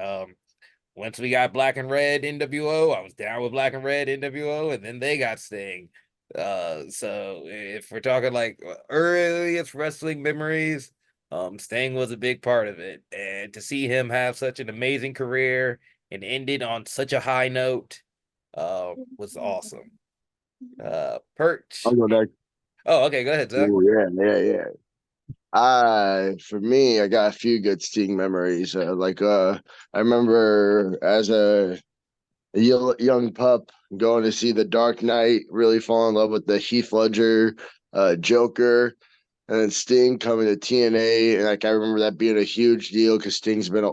Once we got Black and Red NWO, I was down with Black and Red NWO, and then they got Sting. So if we're talking like earliest wrestling memories, Sting was a big part of it. And to see him have such an amazing career and end it on such a high note, was awesome. Perch. I'll go back. Oh, okay, go ahead, Zach. Ooh, yeah. For me, I got a few good Sting memories. I remember as a young pup going to see The Dark Knight, really fall in love with the Heath Ledger, Joker, and then Sting coming to TNA. And like I remember that being a huge deal because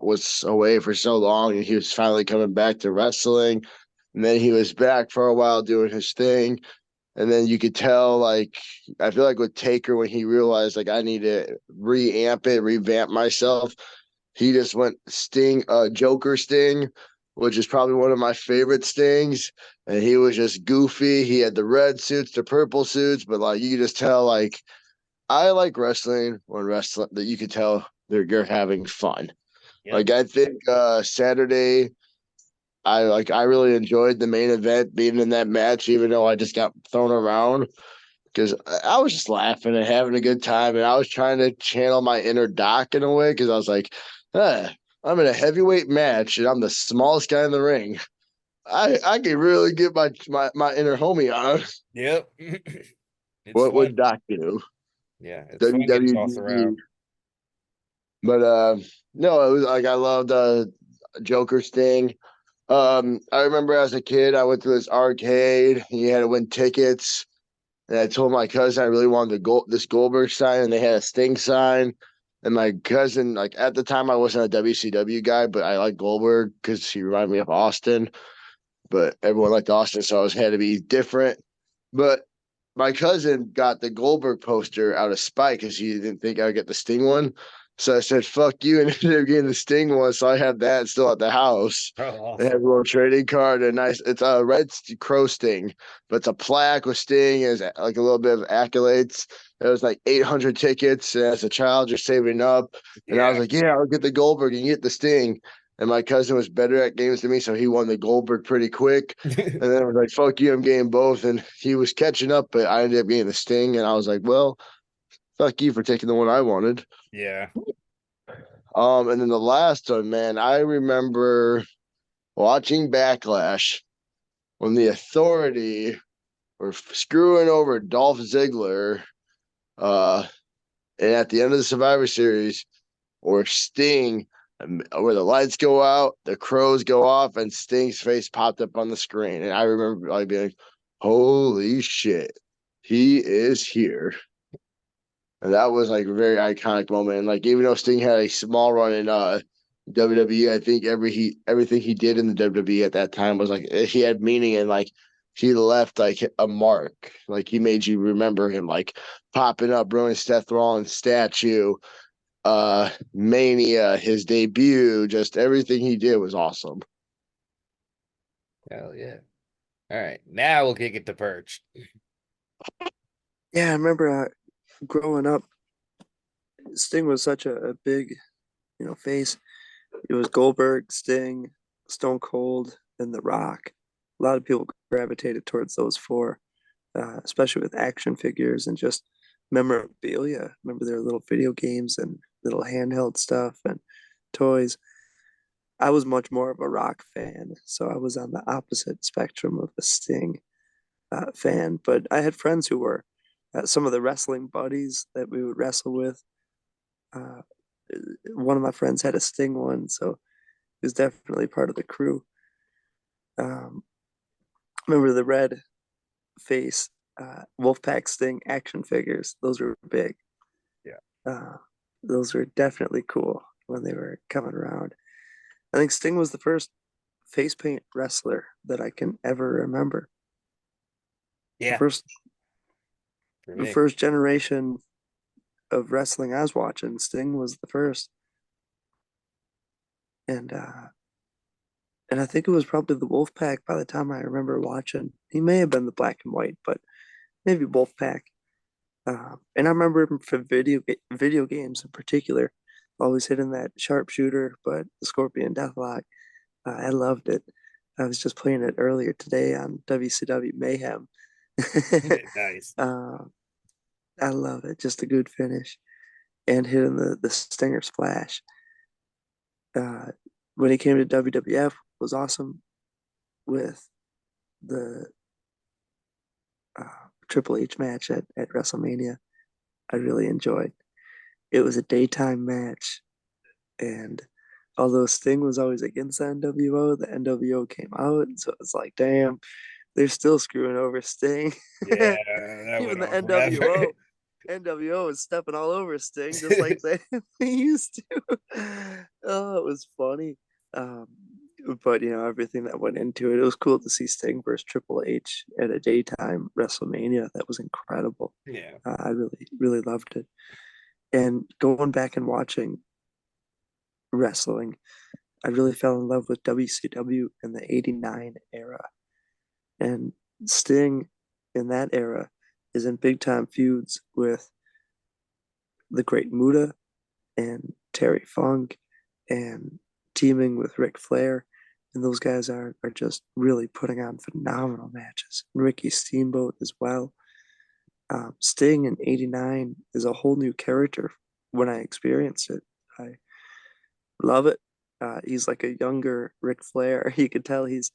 was away for so long, and he was finally coming back to wrestling. And then he was back for a while doing his thing. And then you could tell, like, I feel like with Taker, when he realized, like, I need to revamp myself, he just went Joker Sting, which is probably one of my favorite Stings. And he was just goofy. He had the red suits, the purple suits, but, like, you could just tell, like, I like wrestling that you could tell you're having fun. Yep. Like, I think Saturday, I really enjoyed the main event being in that match, even though I just got thrown around because I was just laughing and having a good time, and I was trying to channel my inner Doc in a way because I was like, I'm in a heavyweight match and I'm the smallest guy in the ring. I can really get my inner homie on. Yep. It's What would fun. Doc do? Yeah, it's fun getting tossed WWDD. around. But no, it was like I loved Joker Sting. I remember as a kid, I went to this arcade. And you had to win tickets, and I told my cousin I really wanted this Goldberg sign, and they had a Sting sign. And my cousin, like at the time, I wasn't a WCW guy, but I liked Goldberg because he reminded me of Austin. But everyone liked Austin, so I had to be different. But my cousin got the Goldberg poster out of spite because he didn't think I'd get the Sting one. So I said, fuck you, and ended up getting the Sting one. So I have that still at the house. Oh, I have awesome. a little trading card, it's a red crow Sting, but it's a plaque with Sting and like a little bit of accolades. There was like 800 tickets. And as a child, just saving up. And I was Yeah. like, yeah, I'll get the Goldberg and get the Sting. And my cousin was better at games than me, so he won the Goldberg pretty quick. And then I was like, fuck you, I'm getting both. And he was catching up, but I ended up getting the Sting. And I was like, well, fuck you for taking the one I wanted. Yeah. And then the last one, man, I remember watching Backlash when the Authority were screwing over Dolph Ziggler. And at the end of the Survivor Series, or Sting, where the lights go out, the crows go off, and Sting's face popped up on the screen. And I remember like being like, holy shit, he is here. And that was like a very iconic moment. And like even though Sting had a small run in WWE, I think everything he did in the WWE at that time was like he had meaning and like he left like a mark. Like he made you remember him, like popping up, ruining Seth Rollins' statue, Mania, his debut, just everything he did was awesome. Hell yeah. All right. Now we'll kick it to Perch. Yeah, I remember growing up, Sting was such a big, face. It was Goldberg, Sting, Stone Cold, and The Rock. A lot of people gravitated towards those four, especially with action figures and just memorabilia. Remember their little video games and little handheld stuff and toys. I was much more of a Rock fan, so I was on the opposite spectrum of the Sting fan. But I had friends who were some of the wrestling buddies that we would wrestle with. Uh, one of my friends had a Sting one, so he was definitely part of the crew. Um, remember the red face Wolfpack Sting action figures? Those were big. Yeah. Uh, those were definitely cool when they were coming around. I think Sting was the first face paint wrestler that I can ever remember. The Yeah, first for the me. first generation of wrestling I was watching, Sting was the first. And I think it was probably the Wolfpack by the time I remember watching. He may have been the black and white, but maybe Wolfpack. And I remember him from video games in particular, always hitting that sharpshooter, but the Scorpion Deathlock. I loved it. I was just playing it earlier today on WCW Mayhem. Nice. I love it. Just a good finish and hitting the Stinger Splash. Uh, when he came to WWF was awesome with the Triple H match at WrestleMania. I really enjoyed. It was a daytime match, and although Sting was always against the NWO, the NWO came out, so it's like, damn, they're still screwing over Sting. Yeah, that Even went the on forever. NWO is stepping all over Sting just like they used to. Oh, it was funny. Um, but everything that went into it, it was cool to see Sting versus Triple H at a daytime WrestleMania. That was incredible. Yeah. I really, really loved it. And going back and watching wrestling, I really fell in love with WCW in the '89 era. And Sting in that era is in big time feuds with the Great Muta and Terry Funk and teaming with Ric Flair. And those guys are just really putting on phenomenal matches. And Ricky Steamboat as well. Sting in '89 is a whole new character when I experienced it. I love it. He's like a younger Ric Flair. You could tell he's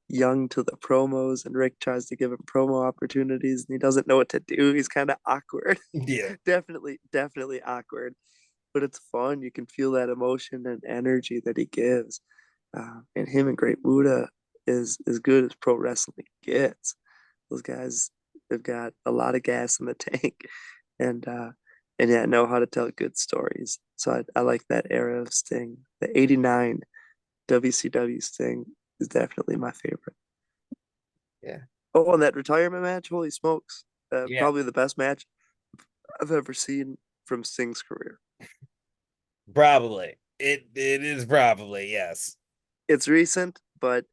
young to the promos, and Rick tries to give him promo opportunities, and he doesn't know what to do. He's kind of awkward. Yeah. Definitely awkward, but it's fun. You can feel that emotion and energy that he gives. And him and Great Muta is as good as pro wrestling gets. Those guys have got a lot of gas in the tank, and yeah, know how to tell good stories. So I like that era of Sting. The '89 WCW Sting is definitely my favorite. Yeah. Oh, and that retirement match, holy smokes. Yeah. Probably the best match I've ever seen from Sting's career. Probably. It is probably, yes. It's recent, but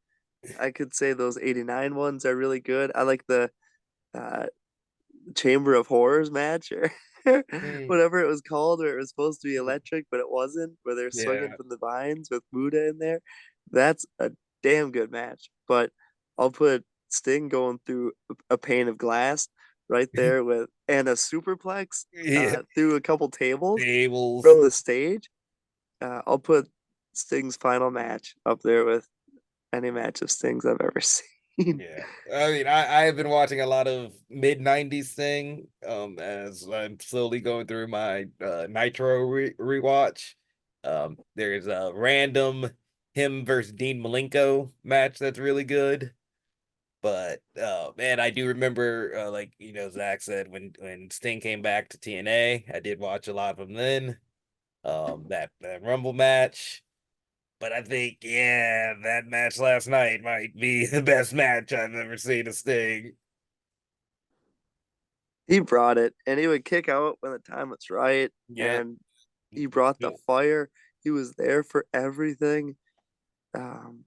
I could say those '89 ones are really good. I like the uh, Chamber of Horrors match or Mm, whatever it was called, where it was supposed to be electric, but it wasn't, where they're swinging yeah. from the vines with Muda in there. That's a damn good match. But I'll put Sting going through a pane of glass right there with and a superplex Yeah. through a couple tables Tables. from the stage. I'll put Sting's final match up there with any match of Sting's I've ever seen. Yeah. I mean, I have been watching a lot of mid-90s thing as I'm slowly going through my Nitro rewatch. There's a random him versus Dean Malenko match that's really good. But man, I do remember like Zach said when Sting came back to TNA, I did watch a lot of them then. That Rumble match. But I think, yeah, that match last night might be the best match I've ever seen of Sting. He brought it, and he would kick out when the time was right, Yep. and he brought the fire. He was there for everything. Um,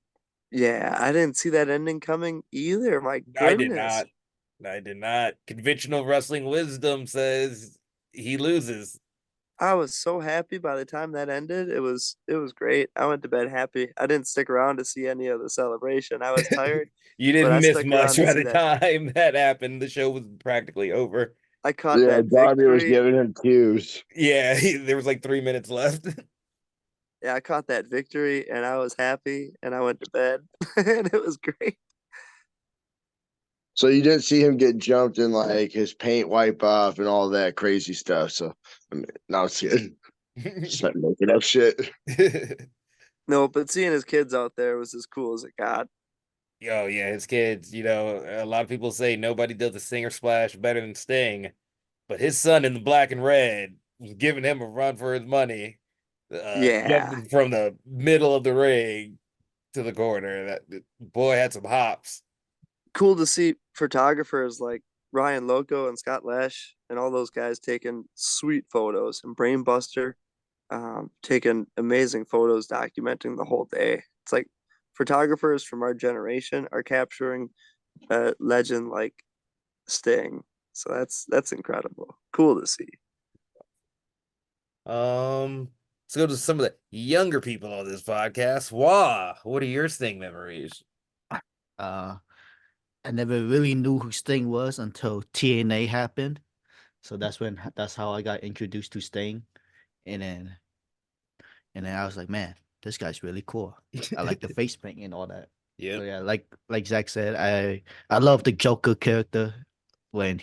yeah, I didn't see that ending coming either. My I did goodness. not. I did not. Conventional wrestling wisdom says he loses. I was so happy by the time that ended. It was great. I went to bed happy. I didn't stick around to see any of the celebration. I was tired, You but I didn't miss stuck much around to by see the that. time that happened. The show was practically over. I caught Yeah, that Darby was victory. giving him cues. Yeah, there was like 3 minutes left. Yeah, I caught that victory and I was happy and I went to bed and it was great. So you didn't see him get jumped and like his paint wipe off and all that crazy stuff. So I mean, no, it's good. Just not making up shit. No, but seeing his kids out there was as cool as it got. Yo, yeah, his kids, a lot of people say nobody does the singer splash better than Sting, but his son in the black and red was giving him a run for his money. Yeah. Jumping from the middle of the ring to the corner. That boy had some hops. Cool to see photographers like Ryan Loco and Scott Lash and all those guys taking sweet photos, and Brainbuster taking amazing photos documenting the whole day. It's like photographers from our generation are capturing a legend like Sting. So that's incredible. Cool to see. Let's go to some of the younger people on this podcast. Wah, what are your Sting memories? Uh, I never really knew who Sting was until TNA happened. So that's how I got introduced to Sting, and then I was like, man, this guy's really cool. I like the face paint and all that. So Yep. yeah, like Zach said, I love the Joker character when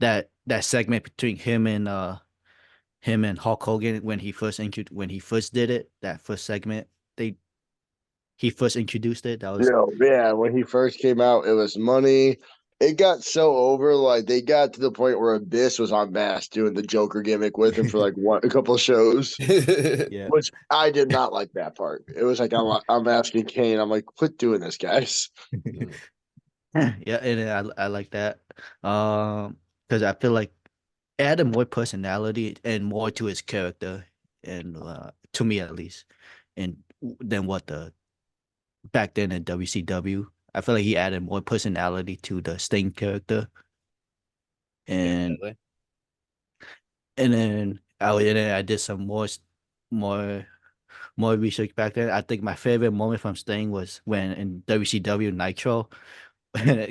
that segment between him and Hulk Hogan when he first did it, that first segment they he first introduced it. That was Yeah, when he first came out, it was money. It got so over, like they got to the point where Abyss was on Mass doing the Joker gimmick with him for like a couple of shows, yeah. which I did not like that part. It was like I'm asking Kane, I'm like, quit doing this, guys. Yeah, and I like that. Because I feel like it added more personality and more to his character, and to me at least, and than what the back then in WCW. I feel like he added more personality to the Sting character, and Definitely. and then I did some more more research back then. I think my favorite moment from Sting was when in WCW Nitro,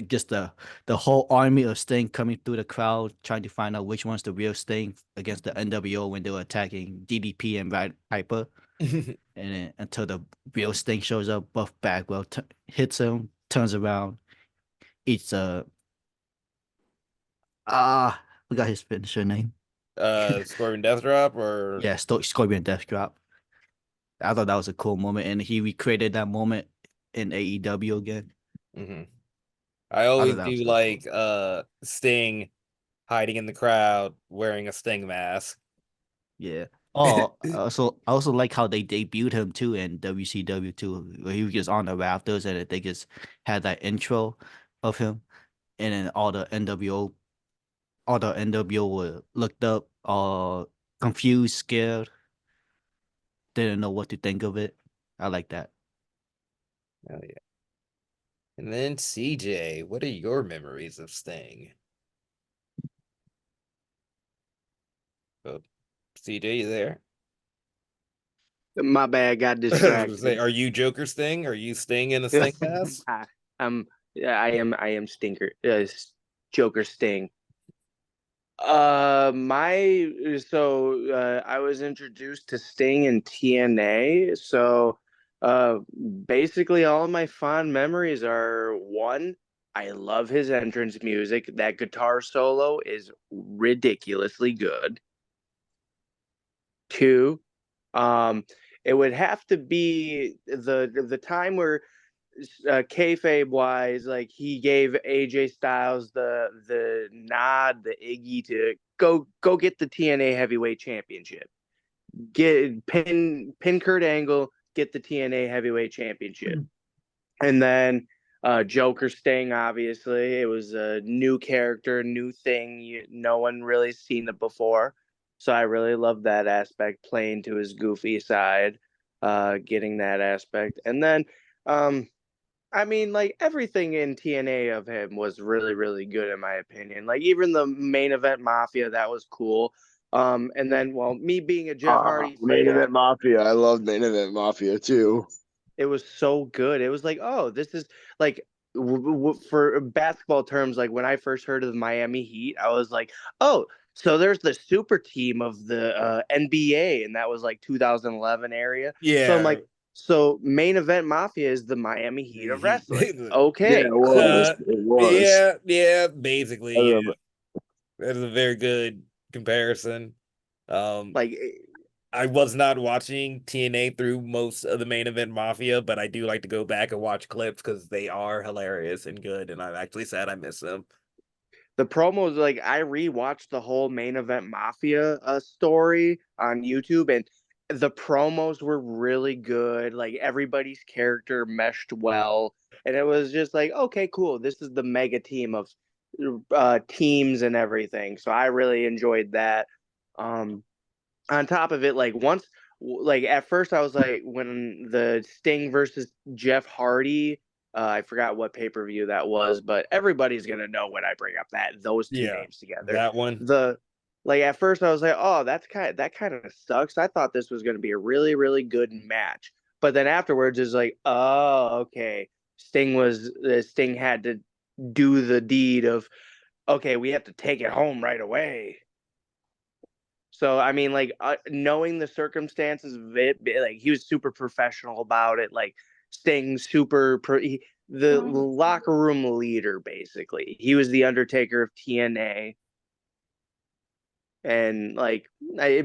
just the whole army of Sting coming through the crowd, trying to find out which one's the real Sting against the NWO when they were attacking DDP and Piper, and then until the real Sting shows up, Buff Bagwell hits him, turns around, eats we got his finisher name. Scorpion Death Drop or Yeah, Scorpion Death Drop. I thought that was a cool moment, and he recreated that moment in AEW again. Mhm. I I thought always that was do so cool. like Sting hiding in the crowd wearing a Sting mask. Yeah. Oh, I also like how they debuted him too in WCW too, where he was just on the rafters and they just had that intro of him, and then all the NWO were looked up, confused, scared, didn't know what to think of it. I like that. Oh yeah. And then CJ, what are your memories of Sting? Oh, CJ, you there? My bad, got I was gonna say, distracted. are you Joker Sting? Are you Sting in a Sting mask? I, I'm yeah, I am Stinker Joker Sting. I was introduced to Sting in TNA. So basically all of my fond memories are one, I love his entrance music. That guitar solo is ridiculously good. Two, um, it would have to be the time where kayfabe wise, like he gave AJ Styles the nod, the Iggy to go get the TNA Heavyweight Championship, get pin Kurt Angle, get the TNA Heavyweight Championship, and then Joker Sting. Obviously, it was a new character, new thing. No one really seen it before, so I really love that aspect, playing to his goofy side, getting that aspect, and then. I mean, like everything in TNA of him was really, really good in my opinion. Like even the main event Mafia, that was cool. And then, well, me being a Jeff Hardy Main fan, Event Mafia. I love Main Event Mafia too. it was so good. It was like, oh, this is like for basketball terms, like when I first heard of the Miami Heat, I was like, oh, so there's the super team of the NBA, and that was like 2011 area. So I'm Yeah. like, so main event Mafia is the Miami Heat of wrestling. Yeah, Okay, it was. uh, It was. yeah, basically, I yeah. remember. That is a very good comparison. Um, like I was not watching TNA through most of the main event Mafia, but I do like to go back and watch clips because they are hilarious and good, and I'm actually sad I miss them. the promos, like I rewatched the whole main event Mafia story on YouTube, and the promos were really good. Like everybody's character meshed well, and it was just like, okay, cool. This is the mega team of teams and everything. So I really enjoyed that. On top of it, like like at first I was like, when the Sting versus Jeff Hardy, I forgot what pay-per-view that was, but everybody's gonna know when I bring up those two Yeah, names together. that one. The like at first I was like, oh, that kind of sucks. I thought this was gonna be a really, really good match. But then afterwards is like, oh, okay. Sting had to do the deed of, okay, we have to take it home right away. So I mean, like knowing the circumstances of it, like he was super professional about it. Like staying the locker room leader, basically. He was the Undertaker of TNA, and like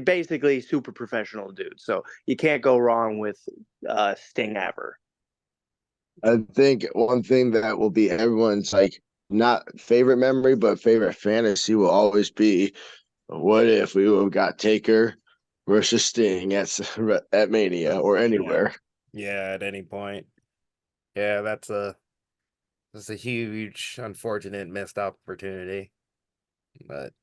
basically super professional dude. So you can't go wrong with Sting ever. I think one thing that will be everyone's like not favorite memory, but favorite fantasy will always be what if we would have got Taker versus Sting at Mania or anywhere. Yeah, at any point. Yeah, that's a huge, unfortunate, missed opportunity. But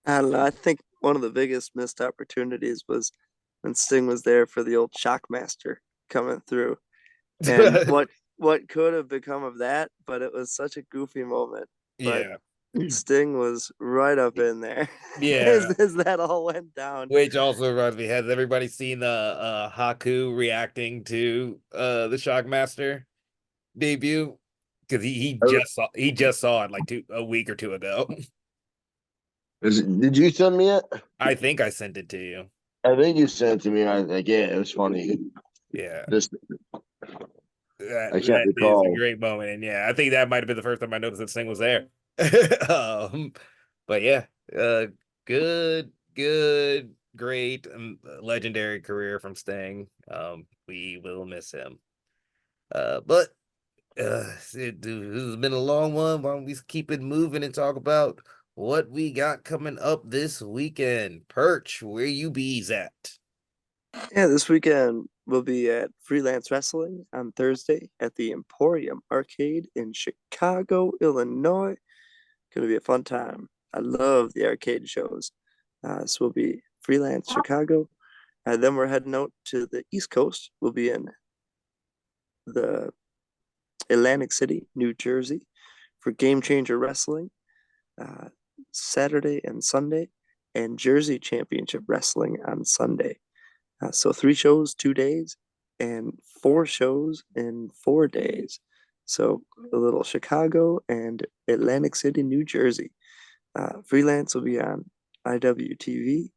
I don't know. I think one of the biggest missed opportunities was when Sting was there for the old Shockmaster coming through. And what could have become of that, but it was such a goofy moment. But yeah, Sting was right up in there yeah. as that all went down. Which also reminds me, has everybody seen the Haku reacting to the Shockmaster debut? Because he just saw it like a week or two ago. Did you send me it? I think I sent it to you. I think you sent it to me. I was like, yeah, it was funny. Yeah. Just That I can't is a recall. great moment. And yeah, I think that might have been the first time I noticed that Sting was there. But yeah, good, great, legendary career from Sting. We will miss him. But this has been a long one. Why don't we keep it moving and talk about what we got coming up this weekend? Perch, where you bees at? Yeah, this weekend we'll be at Freelance Wrestling on Thursday at the Emporium Arcade in Chicago, Illinois. Gonna be a fun time. I love the arcade shows. So we'll be Freelance Chicago. Then we're heading out to the East Coast. We'll be in the Atlantic City, New Jersey for Game Changer Wrestling Saturday and Sunday, and Jersey Championship Wrestling on Sunday. So 3 shows, 2 days, and 4 shows in 4 days. So a little Chicago and Atlantic City, New Jersey. Freelance will be on IWTV,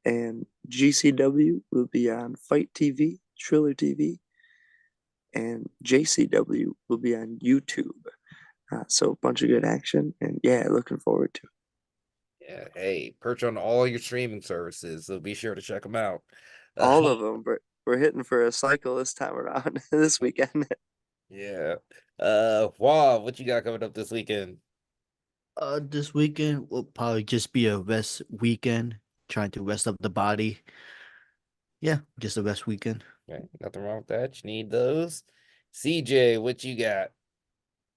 and GCW will be on Fight TV, Triller TV, and JCW will be on YouTube. So a bunch of good action, and yeah, looking forward to it. Yeah, hey, Perch on all your streaming services, so be sure to check them out. All of them, but we're hitting for a cycle this time around this weekend. Yeah. Wow, what you got coming up this weekend? This weekend will probably just be a rest weekend, trying to rest up the body. Yeah, just a rest weekend. Okay, nothing wrong with that. You need those. CJ, what you got?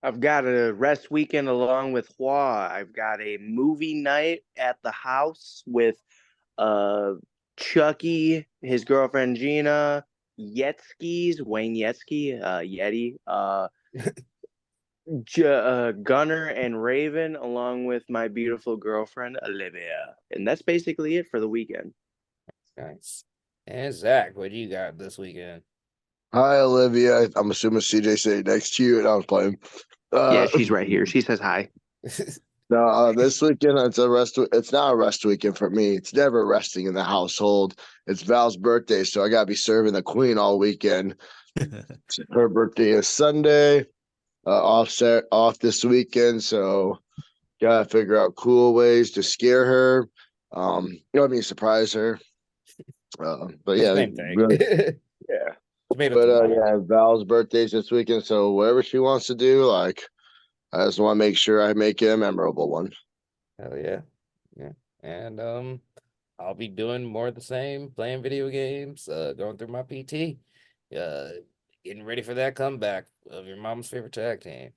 I've got a rest weekend along with HOUA. I've got a movie night at the house with Chucky, his girlfriend Gina, Wayne Yetzky, Yeti, Gunner and Raven, along with my beautiful girlfriend Olivia. And that's basically it for the weekend. Nice. And Zach, what do you got this weekend? Hi, Olivia. I'm assuming CJ sitting next to you, and I was playing. Yeah, she's right here. She says hi. No, this weekend it's a rest. It's not a rest weekend for me. It's never resting in the household. It's Val's birthday, so I gotta be serving the queen all weekend. Her birthday is Sunday. Off this weekend, so gotta figure out cool ways to scare her. Surprise her. But yeah, Same thing. really, yeah. Tomato, But tomato. yeah, Val's birthday's this weekend, so whatever she wants to do, like I just want to make sure I make it a memorable one. Hell yeah. Yeah. And I'll be doing more of the same, playing video games, going through my PT, getting ready for that comeback of your mom's favorite tag team.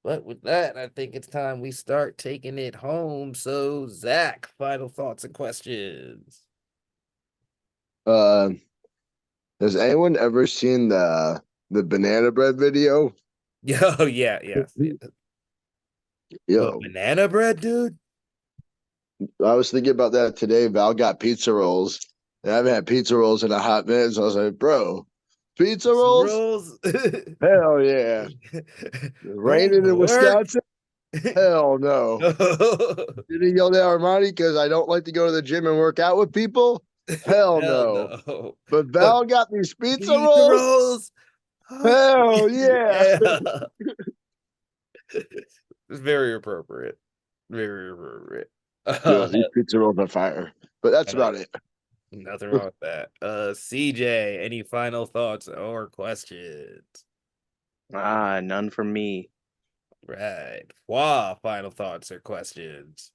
But with that, I think it's time we start taking it home. So, Zach, final thoughts and questions. Uh, has anyone ever seen the banana bread video? Yo, yeah, yeah. What, Yo, banana bread, dude? I was thinking about that today. Val got pizza rolls. And I haven't had pizza rolls in a hot minute. So I was like, bro, pizza rolls? Rolls? Hell yeah. Going Raining to in work? Wisconsin? Hell no. Did he yell at Armani because I don't like to go to the gym and work out with people? Hell Hell no. no. But But Val got these pizza pizza rolls? rolls? Hell yeah. Yeah. It's very appropriate. Very appropriate. Yo, these pizza rolls are fire. But that's Hell about yeah. it. Nothing wrong with that. CJ, any final thoughts or questions? None from me. Right. Wow, final thoughts or questions?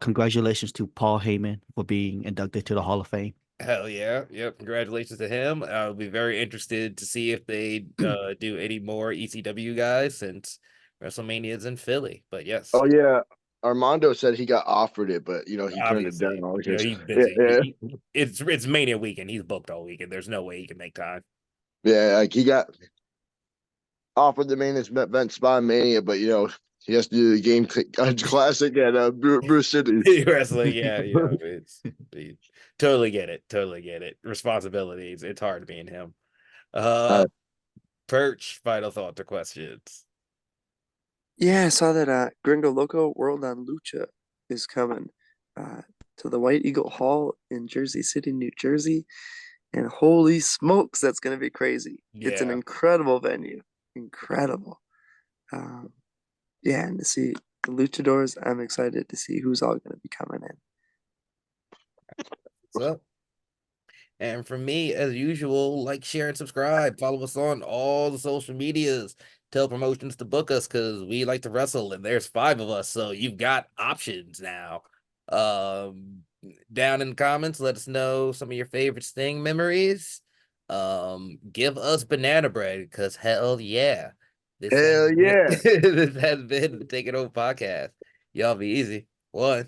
Congratulations to Paul Heyman for being inducted to the Hall of Fame. Hell yeah. Yep. Congratulations to him. I'll be very interested to see if they do any more ECW guys since WrestleMania is in Philly. But yes, Oh yeah. Armando said he got offered it, but he turned it down obviously, because he's yeah, busy. yeah, It's Mania weekend. He's booked all weekend. There's no way he can make time. yeah, like he got offered the main event spot in Mania, but he has to do the game classic at Bruce City. Wrestling, yeah, it's totally get it. Totally get it. Responsibilities. It's hard being him. Uh, Perch, final thoughts or questions? Yeah, I saw that Gringo Loco World on Lucha is coming uh, to the White Eagle Hall in Jersey City, New Jersey. And holy smokes, that's going to be crazy. It's an Yeah. incredible venue. Incredible. Um, yeah, and to see the luchadors, I'm excited to see who's all going to be coming in. So, and for me, as usual, like, share, and subscribe. Follow us on all the social medias. Tell promotions to book us because we like to wrestle, and there's 5 of us, so you've got options now. Down in the comments, let us know some of your favorite Sting memories. Give us banana bread because hell yeah, this has Hell been yeah. this has been the Take It Over podcast. Y'all be easy. 1.